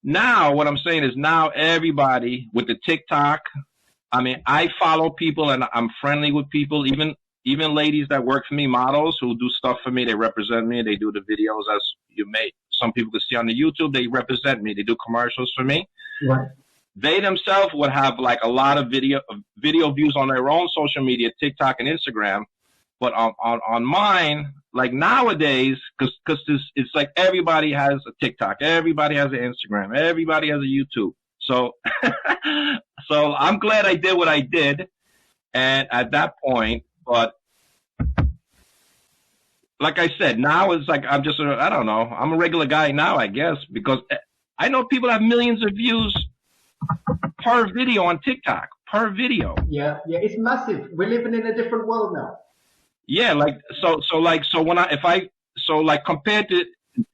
now what I'm saying is now everybody with the TikTok. I mean, I follow people and I'm friendly with people, even ladies that work for me, models who do stuff for me. They represent me. They do the videos as some people can see on the YouTube. They represent me. They do commercials for me. Right. They themselves would have like a lot of video views on their own social media, TikTok and Instagram. But on mine, like nowadays, because it's like everybody has a TikTok, everybody has an Instagram, everybody has a YouTube. So so I'm glad I did what I did, and at that point, but like I said, now it's like I don't know, I'm a regular guy now, I guess, because I know people have millions of views per video on TikTok, per video. Yeah, it's massive. We're living in a different world now. Yeah, like so compared to,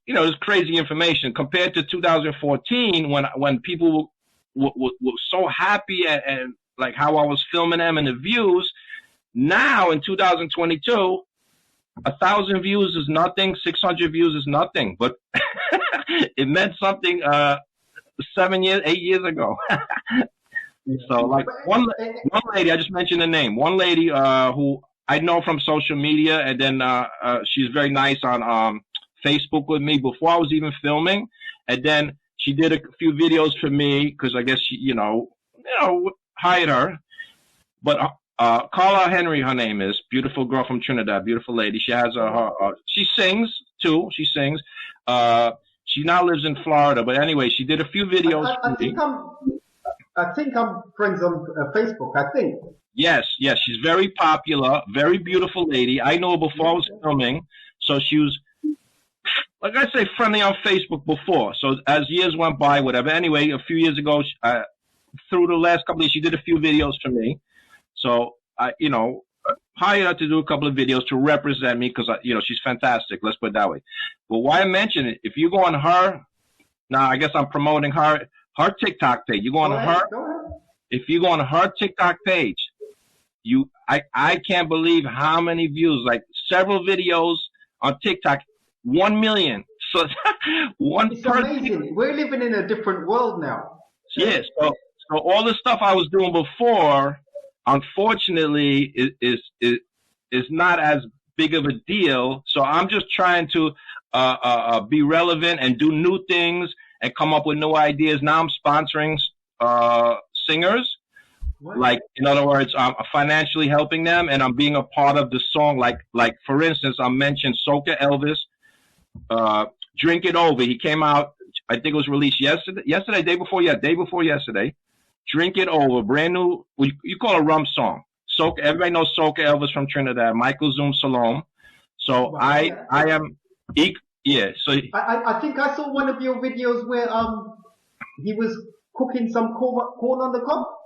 you know, this crazy information compared to 2014 when people were so happy and like how I was filming them and the views. Now in 2022, 1,000 views is nothing, 600 views is nothing, but it meant something 8 years ago. So like one lady, I just mentioned the name. One lady who I know from social media, and then she's very nice on Facebook with me before I was even filming, and then she did a few videos for me because I guess she, you know, hired her. But Carla Henry, her name is, beautiful girl from Trinidad, beautiful lady. She has she sings too. She sings. She now lives in Florida, but anyway, she did a few videos. I think I'm friends on Facebook. I think. Yes, she's very popular, very beautiful lady. I know her before I was filming, so she was, like I say, friendly on Facebook before. So as years went by, whatever. Anyway, a few years ago, through the last couple of years, she did a few videos for me. So I, hired her to do a couple of videos to represent me because, she's fantastic. Let's put it that way. But why I mention it, if you go on her, now I guess I'm promoting her TikTok page. You go on her, if you go on her TikTok page, I can't believe how many views, like several videos on TikTok, 1 million. So it's amazing. We're living in a different world now. Yes. So all the stuff I was doing before, unfortunately, is not as big of a deal. So I'm just trying to be relevant and do new things and come up with new ideas. Now I'm sponsoring singers. What? Like, in other words, I'm financially helping them, and I'm being a part of the song. Like for instance, I mentioned Soca Elvis, Drink It Over. He came out, I think it was released yesterday, day before yesterday. Drink It Over, brand new, you call a rum song. Soca, everybody knows Soca Elvis from Trinidad, Michael Zoom Salome. So Wow. I am, yeah, so. I think I saw one of your videos where he was cooking some corn on the cob.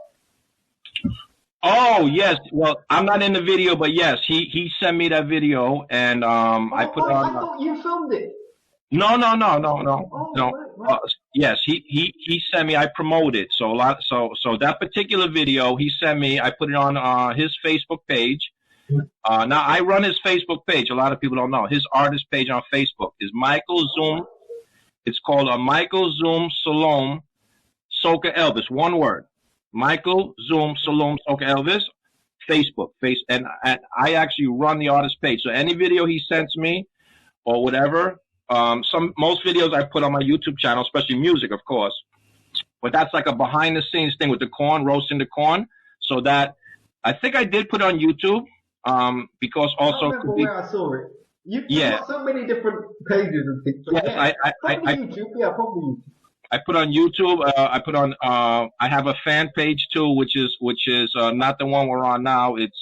Oh yes, well I'm not in the video, but yes, he sent me that video, and I put on. I thought you filmed it. No. Oh, right. Yes, he sent me. I promoted so that particular video he sent me. I put it on his Facebook page. Now I run his Facebook page. A lot of people don't know his artist page on Facebook is Michael Zoom. It's called Michael Zoom Salome Soca Elvis. One word. Michael Zoom Salome Soca Elvis, Facebook, and I actually run the artist page. So any video he sends me, or whatever, most videos I put on my YouTube channel, especially music, of course. But that's like a behind the scenes thing with the corn, roasting the corn. So that I think I did put it on YouTube, because also. I remember where I saw it. You've got so many different pages and things. So yes, probably YouTube. I put on YouTube. I have a fan page too, which is not the one we're on now. It's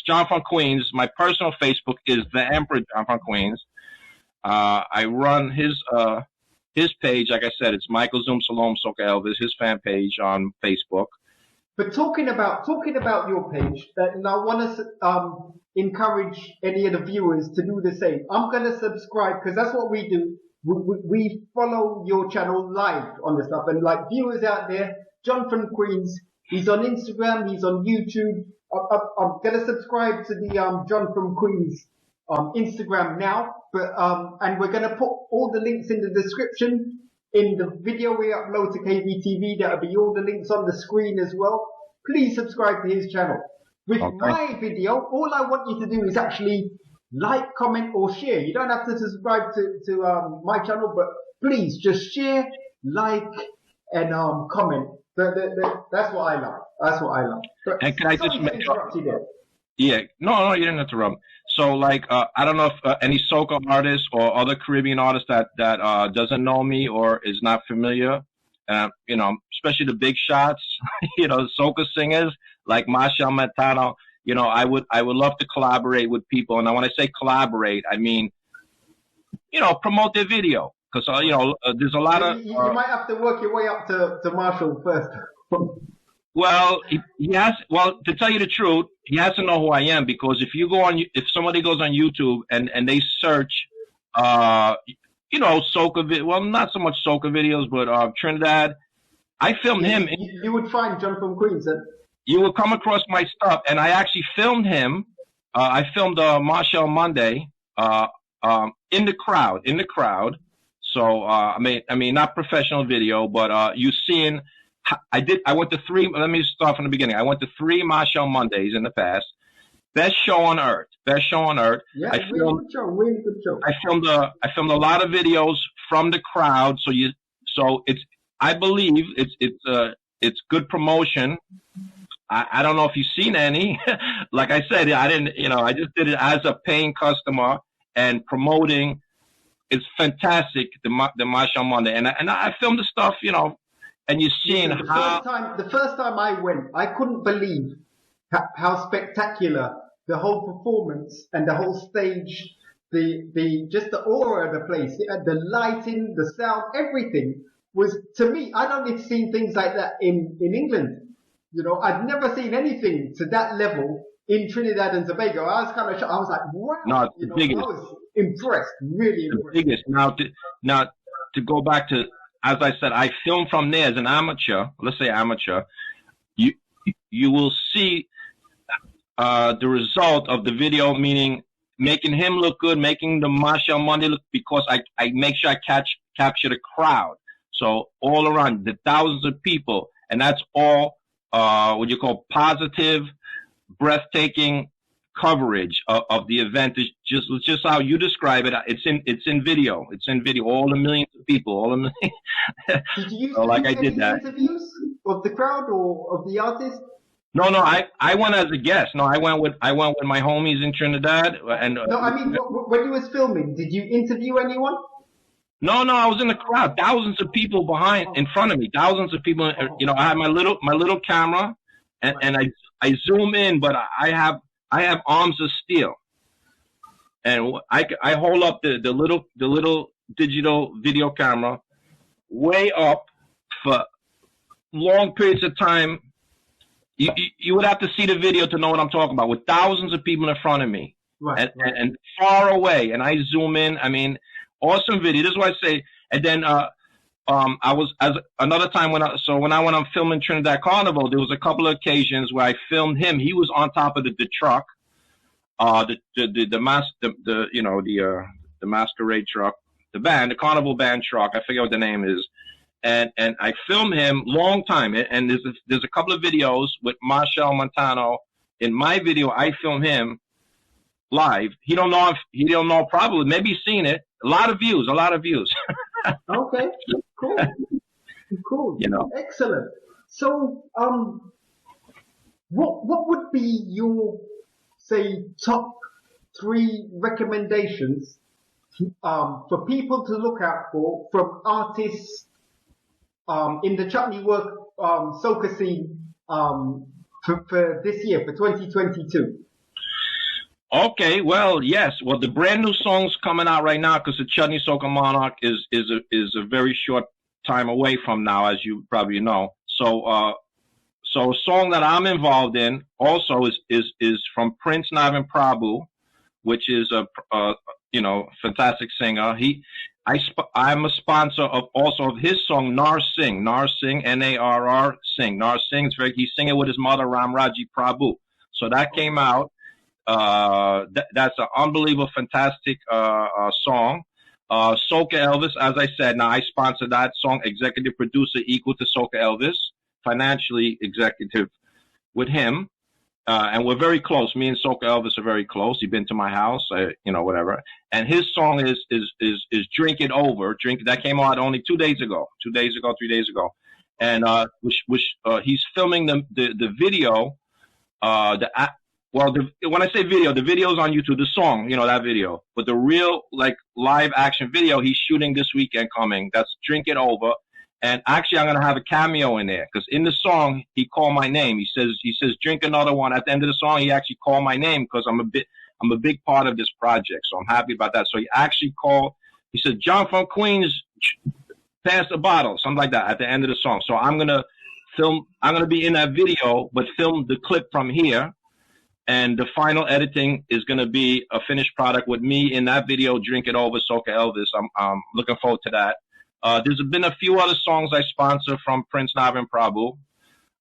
John from Queens. My personal Facebook is the Emperor John from Queens. I run his page. Like I said, it's Michael Zoom Salome Soca Elvis. His fan page on Facebook. But talking about your page, and I want to encourage any of the viewers to do the same. I'm gonna subscribe because that's what we do. We follow your channel live on the stuff, and like viewers out there, John from Queens, he's on Instagram, he's on YouTube. I'm gonna subscribe to the John from Queens Instagram now, but and we're gonna put all the links in the description in the video we upload to KVTV. That'll be all the links on the screen as well. Please subscribe to his channel. With my video, all I want you to do is actually like, comment, or share. You don't have to subscribe to my channel, but please just share, like, and comment. That's what I like. That's what I like. But and can I just make you there? Yeah, no, you didn't interrupt. So, like, I don't know if any soca artists or other Caribbean artists that doesn't know me or is not familiar, especially the big shots, soca singers like Masha Matano. I would love to collaborate with people, and when I say collaborate, I mean, promote their video, because there's a lot of. You might have to work your way up to Marshall first. Well, he has. Well, to tell you the truth, he has to know who I am, because if somebody goes on YouTube and they search, soca, well, not so much soca videos, but Trinidad, I filmed him. You would find John from Queens. You will come across my stuff, and I actually filmed him. I filmed Marshall Monday in the crowd. So I mean, not professional video, but you seeing. I went to 3. Let me start from the beginning. I went to 3 Marshall Mondays in the past. Best show on earth. Yeah, really good show. I filmed a lot of videos from the crowd. So I believe it's good promotion. I don't know if you've seen any. Like I said, I didn't, I just did it as a paying customer and promoting. It's fantastic, the Marshall Monday. And I filmed the stuff, and you're seeing the first time I went, I couldn't believe how spectacular the whole performance and the whole stage, just the aura of the place, the lighting, the sound, everything was, to me, I'd only seen things like that in England. I'd never seen anything to that level in Trinidad and Tobago. I was kind of shocked. I was like, wow. No, it's the biggest. I was impressed, really impressed. The biggest. Now, to go back to, as I said, I filmed from there as an amateur. Let's say amateur. You will see the result of the video, meaning making him look good, making the Marshall Monday look, because I make sure I capture the crowd. So all around, the thousands of people, and that's all what you call positive, breathtaking coverage of the event is just how you describe it. It's in video. It's in video. All the millions of people. All the millions. Did you used So to like do I did any that. interviews of the crowd or of the artist? No, I went as a guest. No, I went with my homies in Trinidad. And No, I mean when you was filming, did you interview anyone? no, I was in the crowd. Thousands of people in front of me. Thousands of people. You know, I had my little camera, and I zoom in, but I have arms of steel, and I hold up the little digital video camera way up for long periods of time. You would have to see the video to know what I'm talking about, with thousands of people in front of me, Right. and far away, and I zoom in. I mean, awesome video. This is what I say. And then I was another time when I went on filming Trinidad Carnival, there was a couple of occasions where I filmed him. He was on top of the truck, the masquerade truck, the carnival band truck. I forget what the name is. And I filmed him long time. And there's a couple of videos with Marshall Montano. In my video, I filmed him live. He don't know probably. Maybe he's seen it. A lot of views. Okay, cool. You know, excellent. So, what would be your, say, top 3 recommendations for people to look out for from artists in the chutney work soca scene for this year, for 2022? Okay, well, yes. Well, the brand new song's coming out right now because the Chutney Soca Monarch is a very short time away from now, as you probably know. So a song that I'm involved in also is from Prince Navin Prabhu, which is a fantastic singer. I'm a sponsor of his song Nar Singh, Narr Singh. Nar Singh he's singing with his mother Ramraji Prabhu. So that came out. That's an unbelievable, fantastic song. Soca Elvis, as I said, now I sponsor that song, executive producer equal to Soca Elvis, financially executive with him. And we're very close. Me and Soca Elvis are very close. He's been to my house, whatever. And his song is Drink It Over. That came out only 3 days ago. And he's filming the video, when I say video, the video's on YouTube, the song, that video. But the real, live action video he's shooting this weekend coming. That's Drink It Over. And actually, I'm going to have a cameo in there. Because in the song, he called my name. He says, drink another one. At the end of the song, he actually called my name because I'm a big part of this project. So I'm happy about that. So he actually he said, John from Queens, pass a bottle. Something like that at the end of the song. So I'm going to be in that video, but film the clip from here. And the final editing is going to be a finished product with me in that video, Drink It Over, Soca Elvis. I'm looking forward to that. There's been a few other songs I sponsor from Prince Navin Prabhu.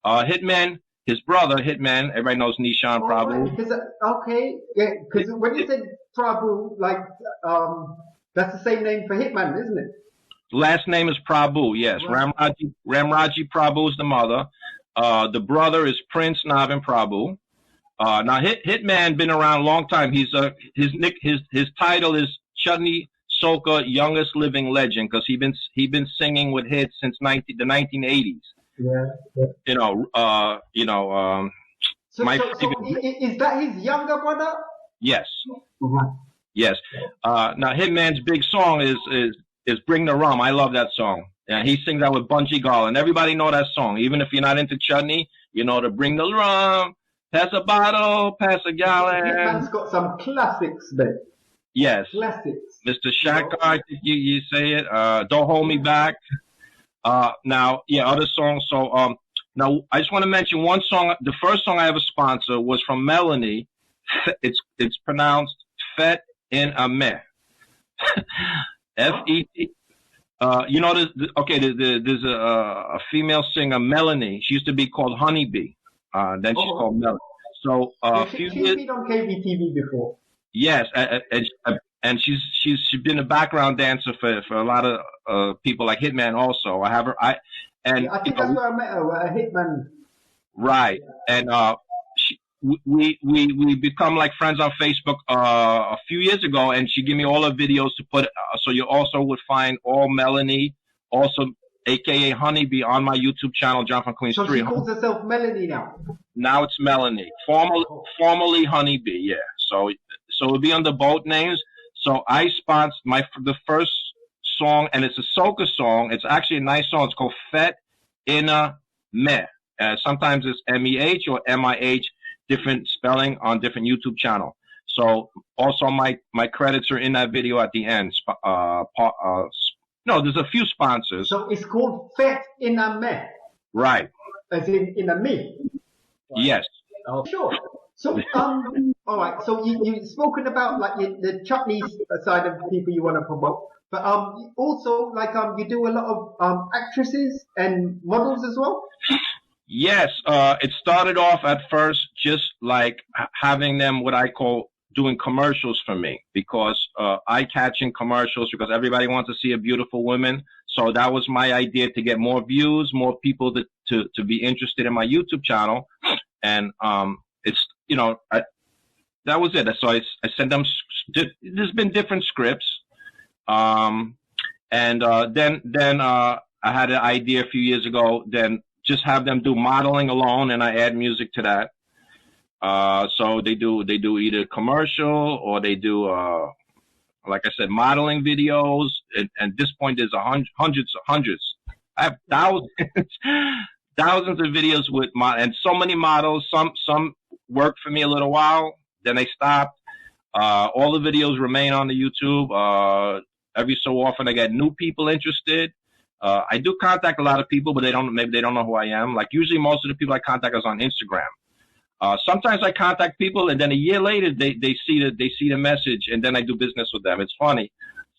Hitman, his brother, Hitman, everybody knows Nishan Prabhu. Right, because when you said Prabhu, that's the same name for Hitman, isn't it? Last name is Prabhu, yes. Right. Ramraji Prabhu is the mother. The brother is Prince Navin Prabhu. Now Hitman been around a long time. His title is Chutney Soca Youngest Living Legend because he been singing with hits since the 1980s. Yeah. So is that his younger brother? Yes. Mm-hmm. Yes. Now Hitman's big song is Bring the Rum. I love that song. And he sings that with Bungie Garland. Everybody know that song. Even if you're not into chutney, you know to bring the rum. Pass a bottle, pass a gallon. Hitman's got some classics there. Yes. Classics. Mr. Shaka, I think you say it. Don't Hold Me Back. Other songs. So, now I just want to mention one song. The first song I ever sponsored was from Melanie. It's pronounced Fet in a Meh. F-E-T. There's a female singer, Melanie. She used to be called Honeybee. Then she's called Melanie. So she's been on KBTV before. Yes, and she's been a background dancer for a lot of people like Hitman. Also, I have her. I think that's where I met her. Hitman. Right, and we become like friends on Facebook a few years ago, and she gave me all her videos to put. So you also would find all Melanie, also AKA Honeybee, on my YouTube channel, John from Queens 3. So she calls herself Melanie now. Now it's Melanie, formerly Honeybee. Yeah. So it'll be under both names. So I sponsored the first song, and it's a soca song. It's actually a nice song. It's called Fet Ina Meh. Sometimes it's MEH or MIH, different spelling on different YouTube channel. So also my credits are in that video at the end. No, there's a few sponsors. So it's called Fet Ina Meh. Right. As in a me. Right. Yes. Oh, sure. So all right. So you've spoken about like the chutney side of people you want to promote, but also like you do a lot of actresses and models as well. Yes, it started off at first just like having them what I call doing commercials for me, because eye-catching commercials, because everybody wants to see a beautiful woman. So that was my idea, to get more views, more people to be interested in my YouTube channel. And it's, you know, that was it. So I sent them, there's been different scripts. Then I had an idea a few years ago, then just have them do modeling alone, and I add music to that. So they do either commercial, or they do, like I said, modeling videos. And at this point, there's hundreds. I have thousands of videos with and so many models. Some worked for me a little while, then they stopped. All the videos remain on the YouTube. Every so often, I get new people interested. I do contact a lot of people, but maybe they don't know who I am. Like usually most of the people I contact is on Instagram. Sometimes I contact people, and then a year later they see the message, and then I do business with them. It's funny.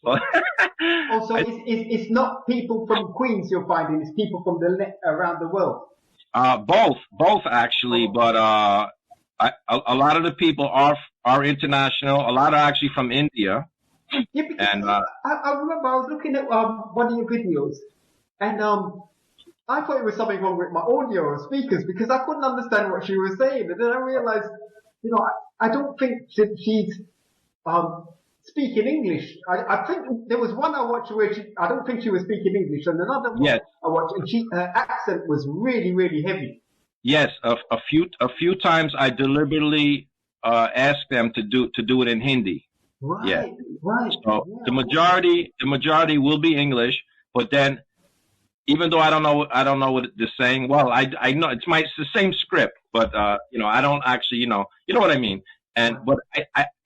Also, it's not people from Queens you're finding; it's people from around the world. Both actually, but a lot of the people are international. A lot are actually from India. Yeah, and I remember I was looking at one of your videos, and I thought it was something wrong with my audio or speakers, because I couldn't understand what she was saying. And then I realized, you know, I don't think she's speaking English. I think there was one I watched where I don't think she was speaking English, and another one I watched, and her accent was really, really heavy. Yes, a few times I deliberately asked them to do it in Hindi. Right, yeah. Right. So yeah. The majority will be English, but then even though I don't know what they're saying, well, I know it's the same script, but you know, I don't actually, you know what I mean. And but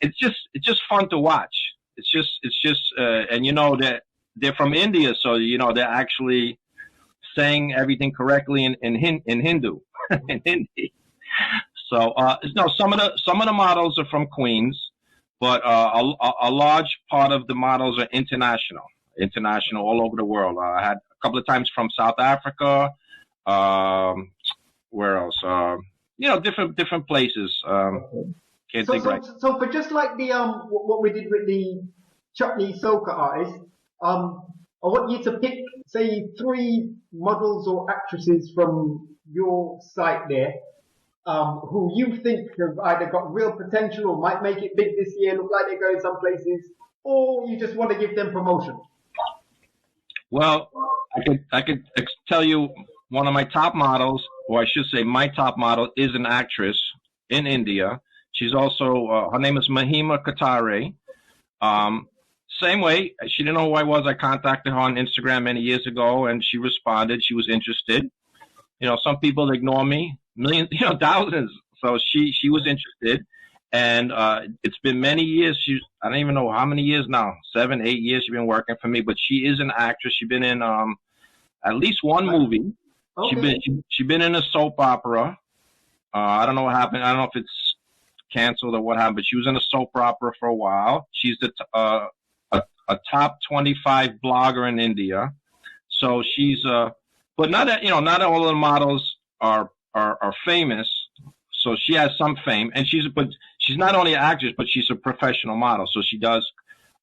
it's just fun to watch. It's just and you know that they're from India, so you know they're actually saying everything correctly in Hindu in Hindi. So no, some of the models are from Queens. But a large part of the models are international all over the world. I had a couple of times from South Africa. Where else? You know, different places. Can't think right. So for just like the what we did with the chutney soca artist, I want you to pick, say, 3 models or actresses from your site there. Who you think have either got real potential or might make it big this year, look like they're going some places, or you just want to give them promotion? Well, I could tell you one of my top models, or I should say my top model, is an actress in India. She's also, her name is Mahima Katare. Same way, she didn't know who I was. I contacted her on Instagram many years ago, and she responded. She was interested. You know, some people ignore me. Millions, you know, thousands. So she was interested, and it's been many years. I don't even know how many years now, 7, 8 years she's been working for me. But she is an actress. She's been in at least one movie. Okay. She been in a soap opera. I don't know what happened. I don't know if it's canceled or what happened, but she was in a soap opera for a while. She's a top 25 blogger in India. So she's but not all of the models are famous, so she has some fame, and she's not only an actress, but she's a professional model. So she does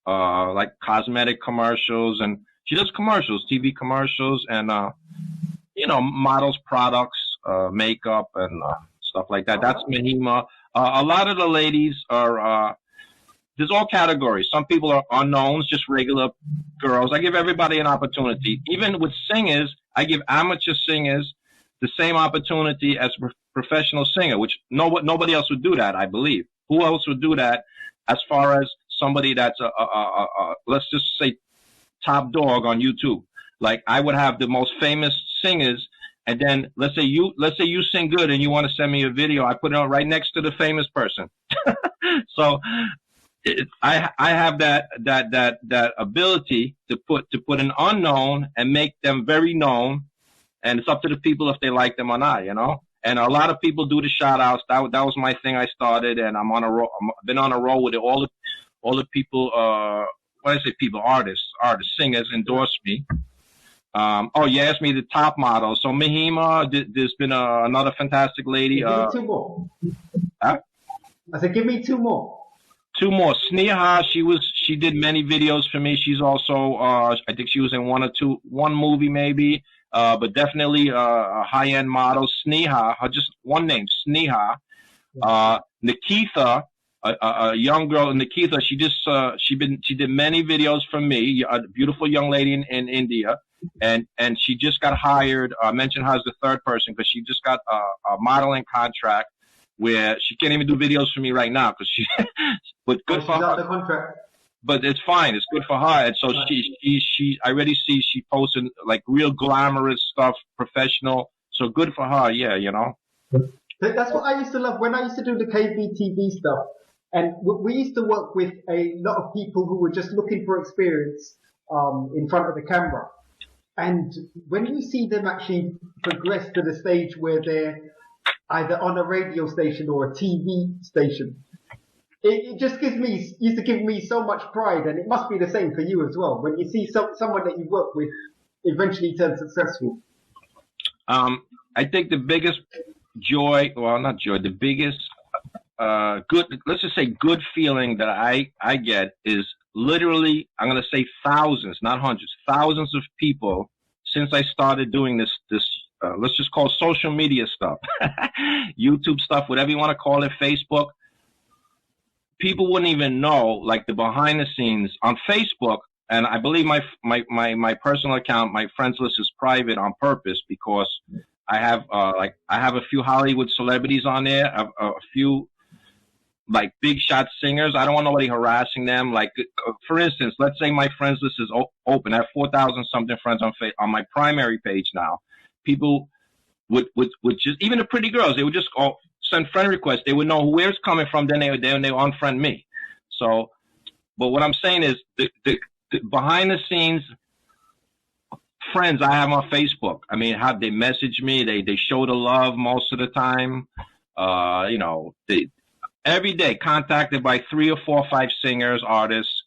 like cosmetic commercials, and she does commercials, TV commercials, and you know, models products, makeup, and stuff like that. That's Mahima. A lot of the ladies are, there's all categories. Some people are unknowns, just regular girls. I give everybody an opportunity. Even with singers, I give amateur singers the same opportunity as a professional singer, which nobody else would do that, I believe. Who else would do that as far as somebody that's let's just say top dog on YouTube? Like, I would have the most famous singers, and then let's say you sing good and you want to send me a video, I put it on right next to the famous person. So I have that ability to put an unknown and make them very known, and it's up to the people if they like them or not, you know. And a lot of people do the shout outs. That was my thing I started, and I'm on a roll. I've been on a roll with it. All the people, what I say, people, artists, singers endorse me. Oh, you asked me the top model. So Mahima, there's been another fantastic lady. Give me two more. Huh? I said, give me two more. Two more. Sneha, she did many videos for me. She's also, I think she was in one movie maybe, but definitely a high-end model. Sneha, just one name, Sneha. Nikitha, a young girl, Nikitha. She did many videos for me. A beautiful young lady in India. And she just got hired. I mentioned her as the third person because she just got a modeling contract where she can't even do videos for me right now because but good for her. The contract. But it's fine. It's good for her. And so she I already see she posted like real glamorous stuff, professional. So good for her. Yeah, you know. That's what I used to love when I used to do the KBTV stuff. And we used to work with a lot of people who were just looking for experience in front of the camera. And when you see them actually progress to the stage where they're either on a radio station or a TV station, it just used to give me so much pride, and it must be the same for you as well. When you see someone that you work with eventually turn successful. I think the biggest joy, well, not joy, the biggest let's just say good feeling that I get is literally, I'm going to say thousands, not hundreds, thousands of people since I started doing this let's just call social media stuff, YouTube stuff, whatever you want to call it, Facebook. People wouldn't even know, like, the behind the scenes on Facebook. And I believe my personal account, my friends list is private on purpose because I have a few Hollywood celebrities on there, a few like big shot singers. I don't want nobody harassing them. Like, for instance, let's say my friends list is open. I have 4,000 something friends on my primary page now. People would just, even the pretty girls, they would just send friend requests. They would know where it's coming from. Then they would unfriend me. So, but what I'm saying is the behind the scenes friends I have on Facebook. I mean, how they message me, they show the love most of the time. You know, every day contacted by 3 or 4 or 5 singers, artists,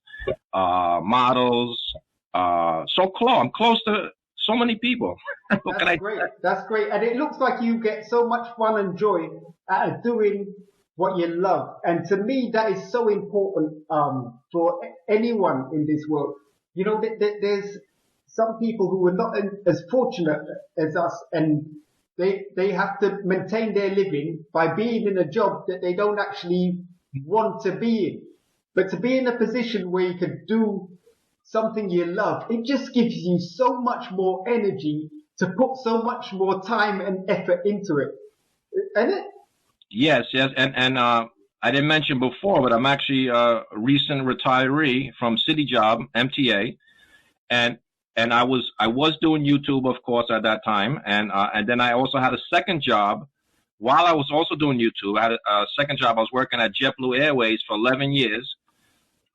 models. So close. I'm close to so many people. That's great. That's great. And it looks like you get so much fun and joy out of doing what you love. And to me, that is so important for anyone in this world. You know, there's some people who are not as fortunate as us, and they have to maintain their living by being in a job that they don't actually want to be in. But to be in a position where you could do something you love, it just gives you so much more energy to put so much more time and effort into it. Isn't it? Yes. And I didn't mention before, but I'm actually a recent retiree from City Job, MTA. And I was doing YouTube, of course, at that time. And then I also had a second job while I was also doing YouTube. I had a second job. I was working at JetBlue Airways for 11 years.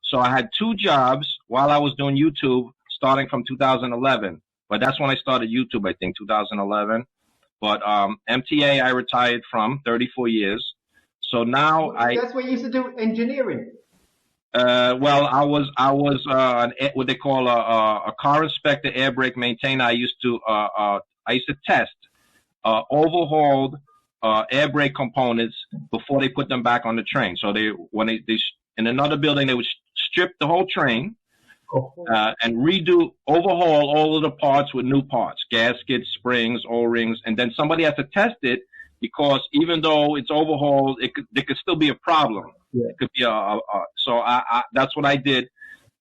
So I had 2 jobs while I was doing YouTube starting from 2011. But that's when I started YouTube, I think, 2011. But MTA I retired from 34 years. So now That's what you used to do, engineering. Well, I was what they call a car inspector, air brake maintainer. I used to test overhauled air brake components before they put them back on the train. So when they in another building, they would strip the whole train and overhaul all of the parts with new parts, gaskets, springs, O-rings, and then somebody has to test it because even though it's overhauled, there could still be a problem. Yeah. It could be so that's what I did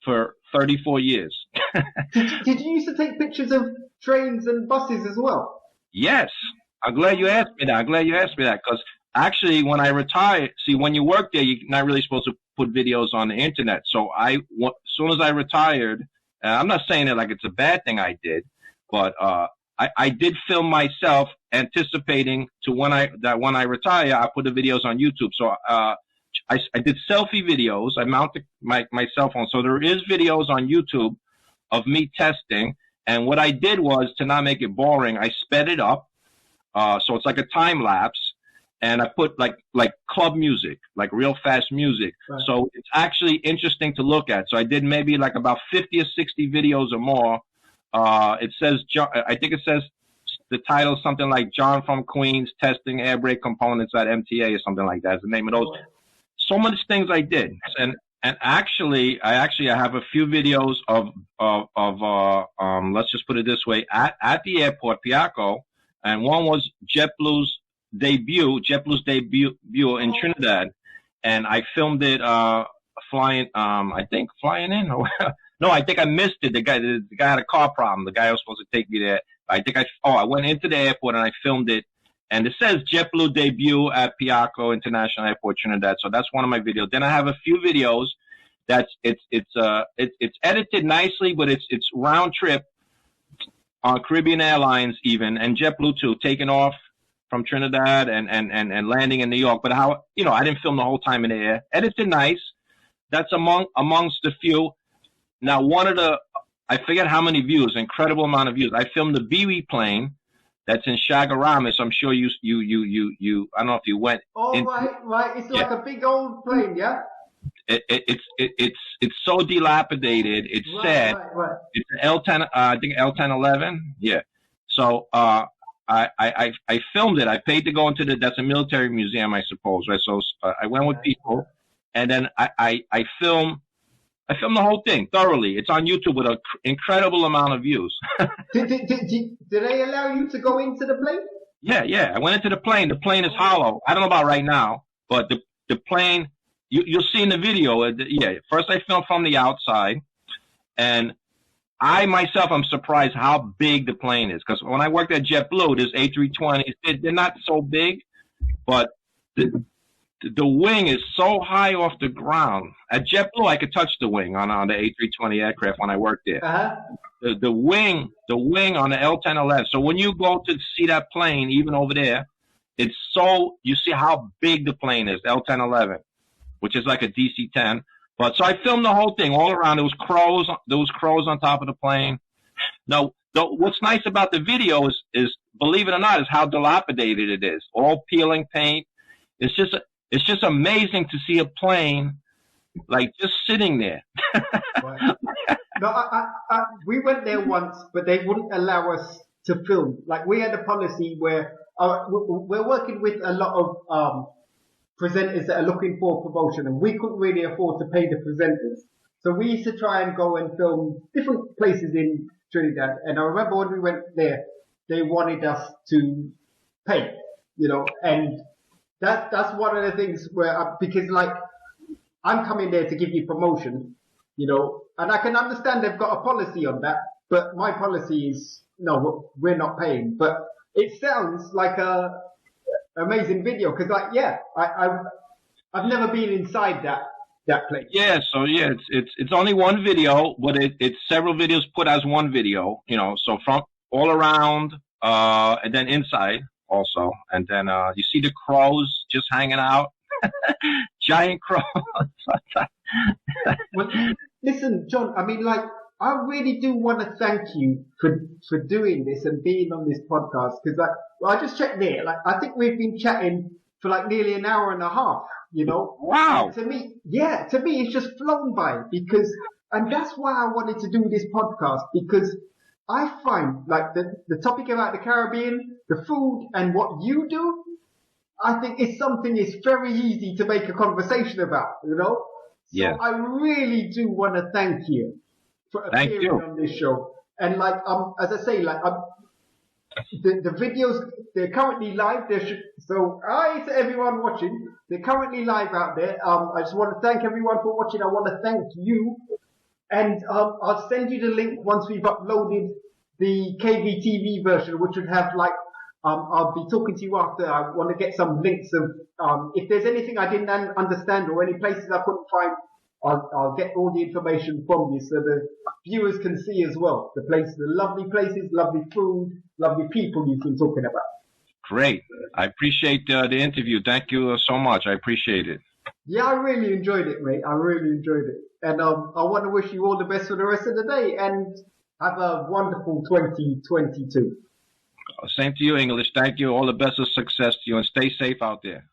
for 34 years. Did you used to take pictures of trains and buses as well? Yes. I'm glad you asked me that. Because actually, when I retired, see, when you work there, you're not really supposed to put videos on the internet. So as soon as I retired, I'm not saying it like it's a bad thing I did, but I did film myself anticipating to when I retire, I put the videos on YouTube. So I did selfie videos. I mounted my cell phone. So there is videos on YouTube of me testing. And what I did was, to not make it boring, I sped it up. So it's like a time lapse. And I put like club music, like real fast music. Right. So it's actually interesting to look at. So I did maybe like about 50 or 60 videos or more. It says, I think it says the title is something like John from Queens testing air brake components at MTA or something like that. Is the name of those. So much things I did. And actually, I have a few videos of let's just put it this way, at the airport, Piaco, and one was JetBlue's debut in Trinidad, and I filmed it flying in. No, I think I missed it. The guy had a car problem. The guy was supposed to take me there. I went into the airport and I filmed it, and it says JetBlue debut at Piaco International Airport, Trinidad. So that's one of my videos. Then I have a few videos it's edited nicely, but it's round trip on Caribbean Airlines even, and JetBlue too, taking off from Trinidad and landing in New York. But I didn't film the whole time in the air. Edited nice. That's amongst the few. Now, I forget how many views, incredible amount of views. I filmed the Biwi plane that's in Shagaramis. I'm sure you I don't know if you went. Oh, right. It's like a big old plane, yeah? It's so dilapidated. It's sad. Right. It's an L10, I think L1011. Yeah. So, I filmed it. I paid to go that's a military museum, I suppose, right? So I went with people, and then I filmed the whole thing thoroughly. It's on YouTube with an incredible amount of views. Did they allow you to go into the plane? Yeah. I went into the plane. The plane is hollow. I don't know about right now, but the plane, you'll see in the video. First I filmed from the outside, and I myself am surprised how big the plane is. Because when I worked at JetBlue, there's A320s. They're not so big, but the wing is so high off the ground. At JetBlue, I could touch the wing on the A320 aircraft when I worked there. Uh-huh. The wing on the L1011. So when you go to see that plane, even over there, you see how big the plane is, L1011, which is like a DC-10. But so I filmed the whole thing all around. There was crows on top of the plane. Now, what's nice about the video is, believe it or not, is how dilapidated it is. All peeling paint. It's just amazing to see a plane like just sitting there. Right. No, we went there once, but they wouldn't allow us to film. Like, we had a policy where we're working with a lot of presenters that are looking for promotion, and we couldn't really afford to pay the presenters. So we used to try and go and film different places in Trinidad. And I remember when we went there, they wanted us to pay, and that's one of the things where, because like, I'm coming there to give you promotion, and I can understand they've got a policy on that, but my policy is, no, we're not paying. But it sounds like a amazing video, because I've never been inside that place. Yeah, so it's only one video, but it's several videos put as one video, so from all around, and then inside also, and then you see the crows just hanging out. Giant crows. Well, listen, John, I mean, like, I really do want to thank you for doing this and being on this podcast, because I just checked there, like, I think we've been chatting for like nearly an hour and a half, Wow. And to me, it's just flown by, and that's why I wanted to do this podcast, because I find like the topic about the Caribbean, the food, and what you do, I think it's something it's very easy to make a conversation about, So yeah. I really do want to thank you for appearing on this show. And like, as I say, like, the videos, they're currently live. So hi to everyone watching. They're currently live out there. I just want to thank everyone for watching. I want to thank you. And I'll send you the link once we've uploaded the KVTV version, which would have like, I'll be talking to you after. I want to get some links of, if there's anything I didn't understand or any places I couldn't find, I'll get all the information from you so the viewers can see as well. The lovely places, lovely food, lovely people you've been talking about. Great. I appreciate the interview. Thank you so much. I appreciate it. Yeah, I really enjoyed it, mate. I really enjoyed it. And I want to wish you all the best for the rest of the day and have a wonderful 2022. Same to you, English. Thank you. All the best of success to you and stay safe out there.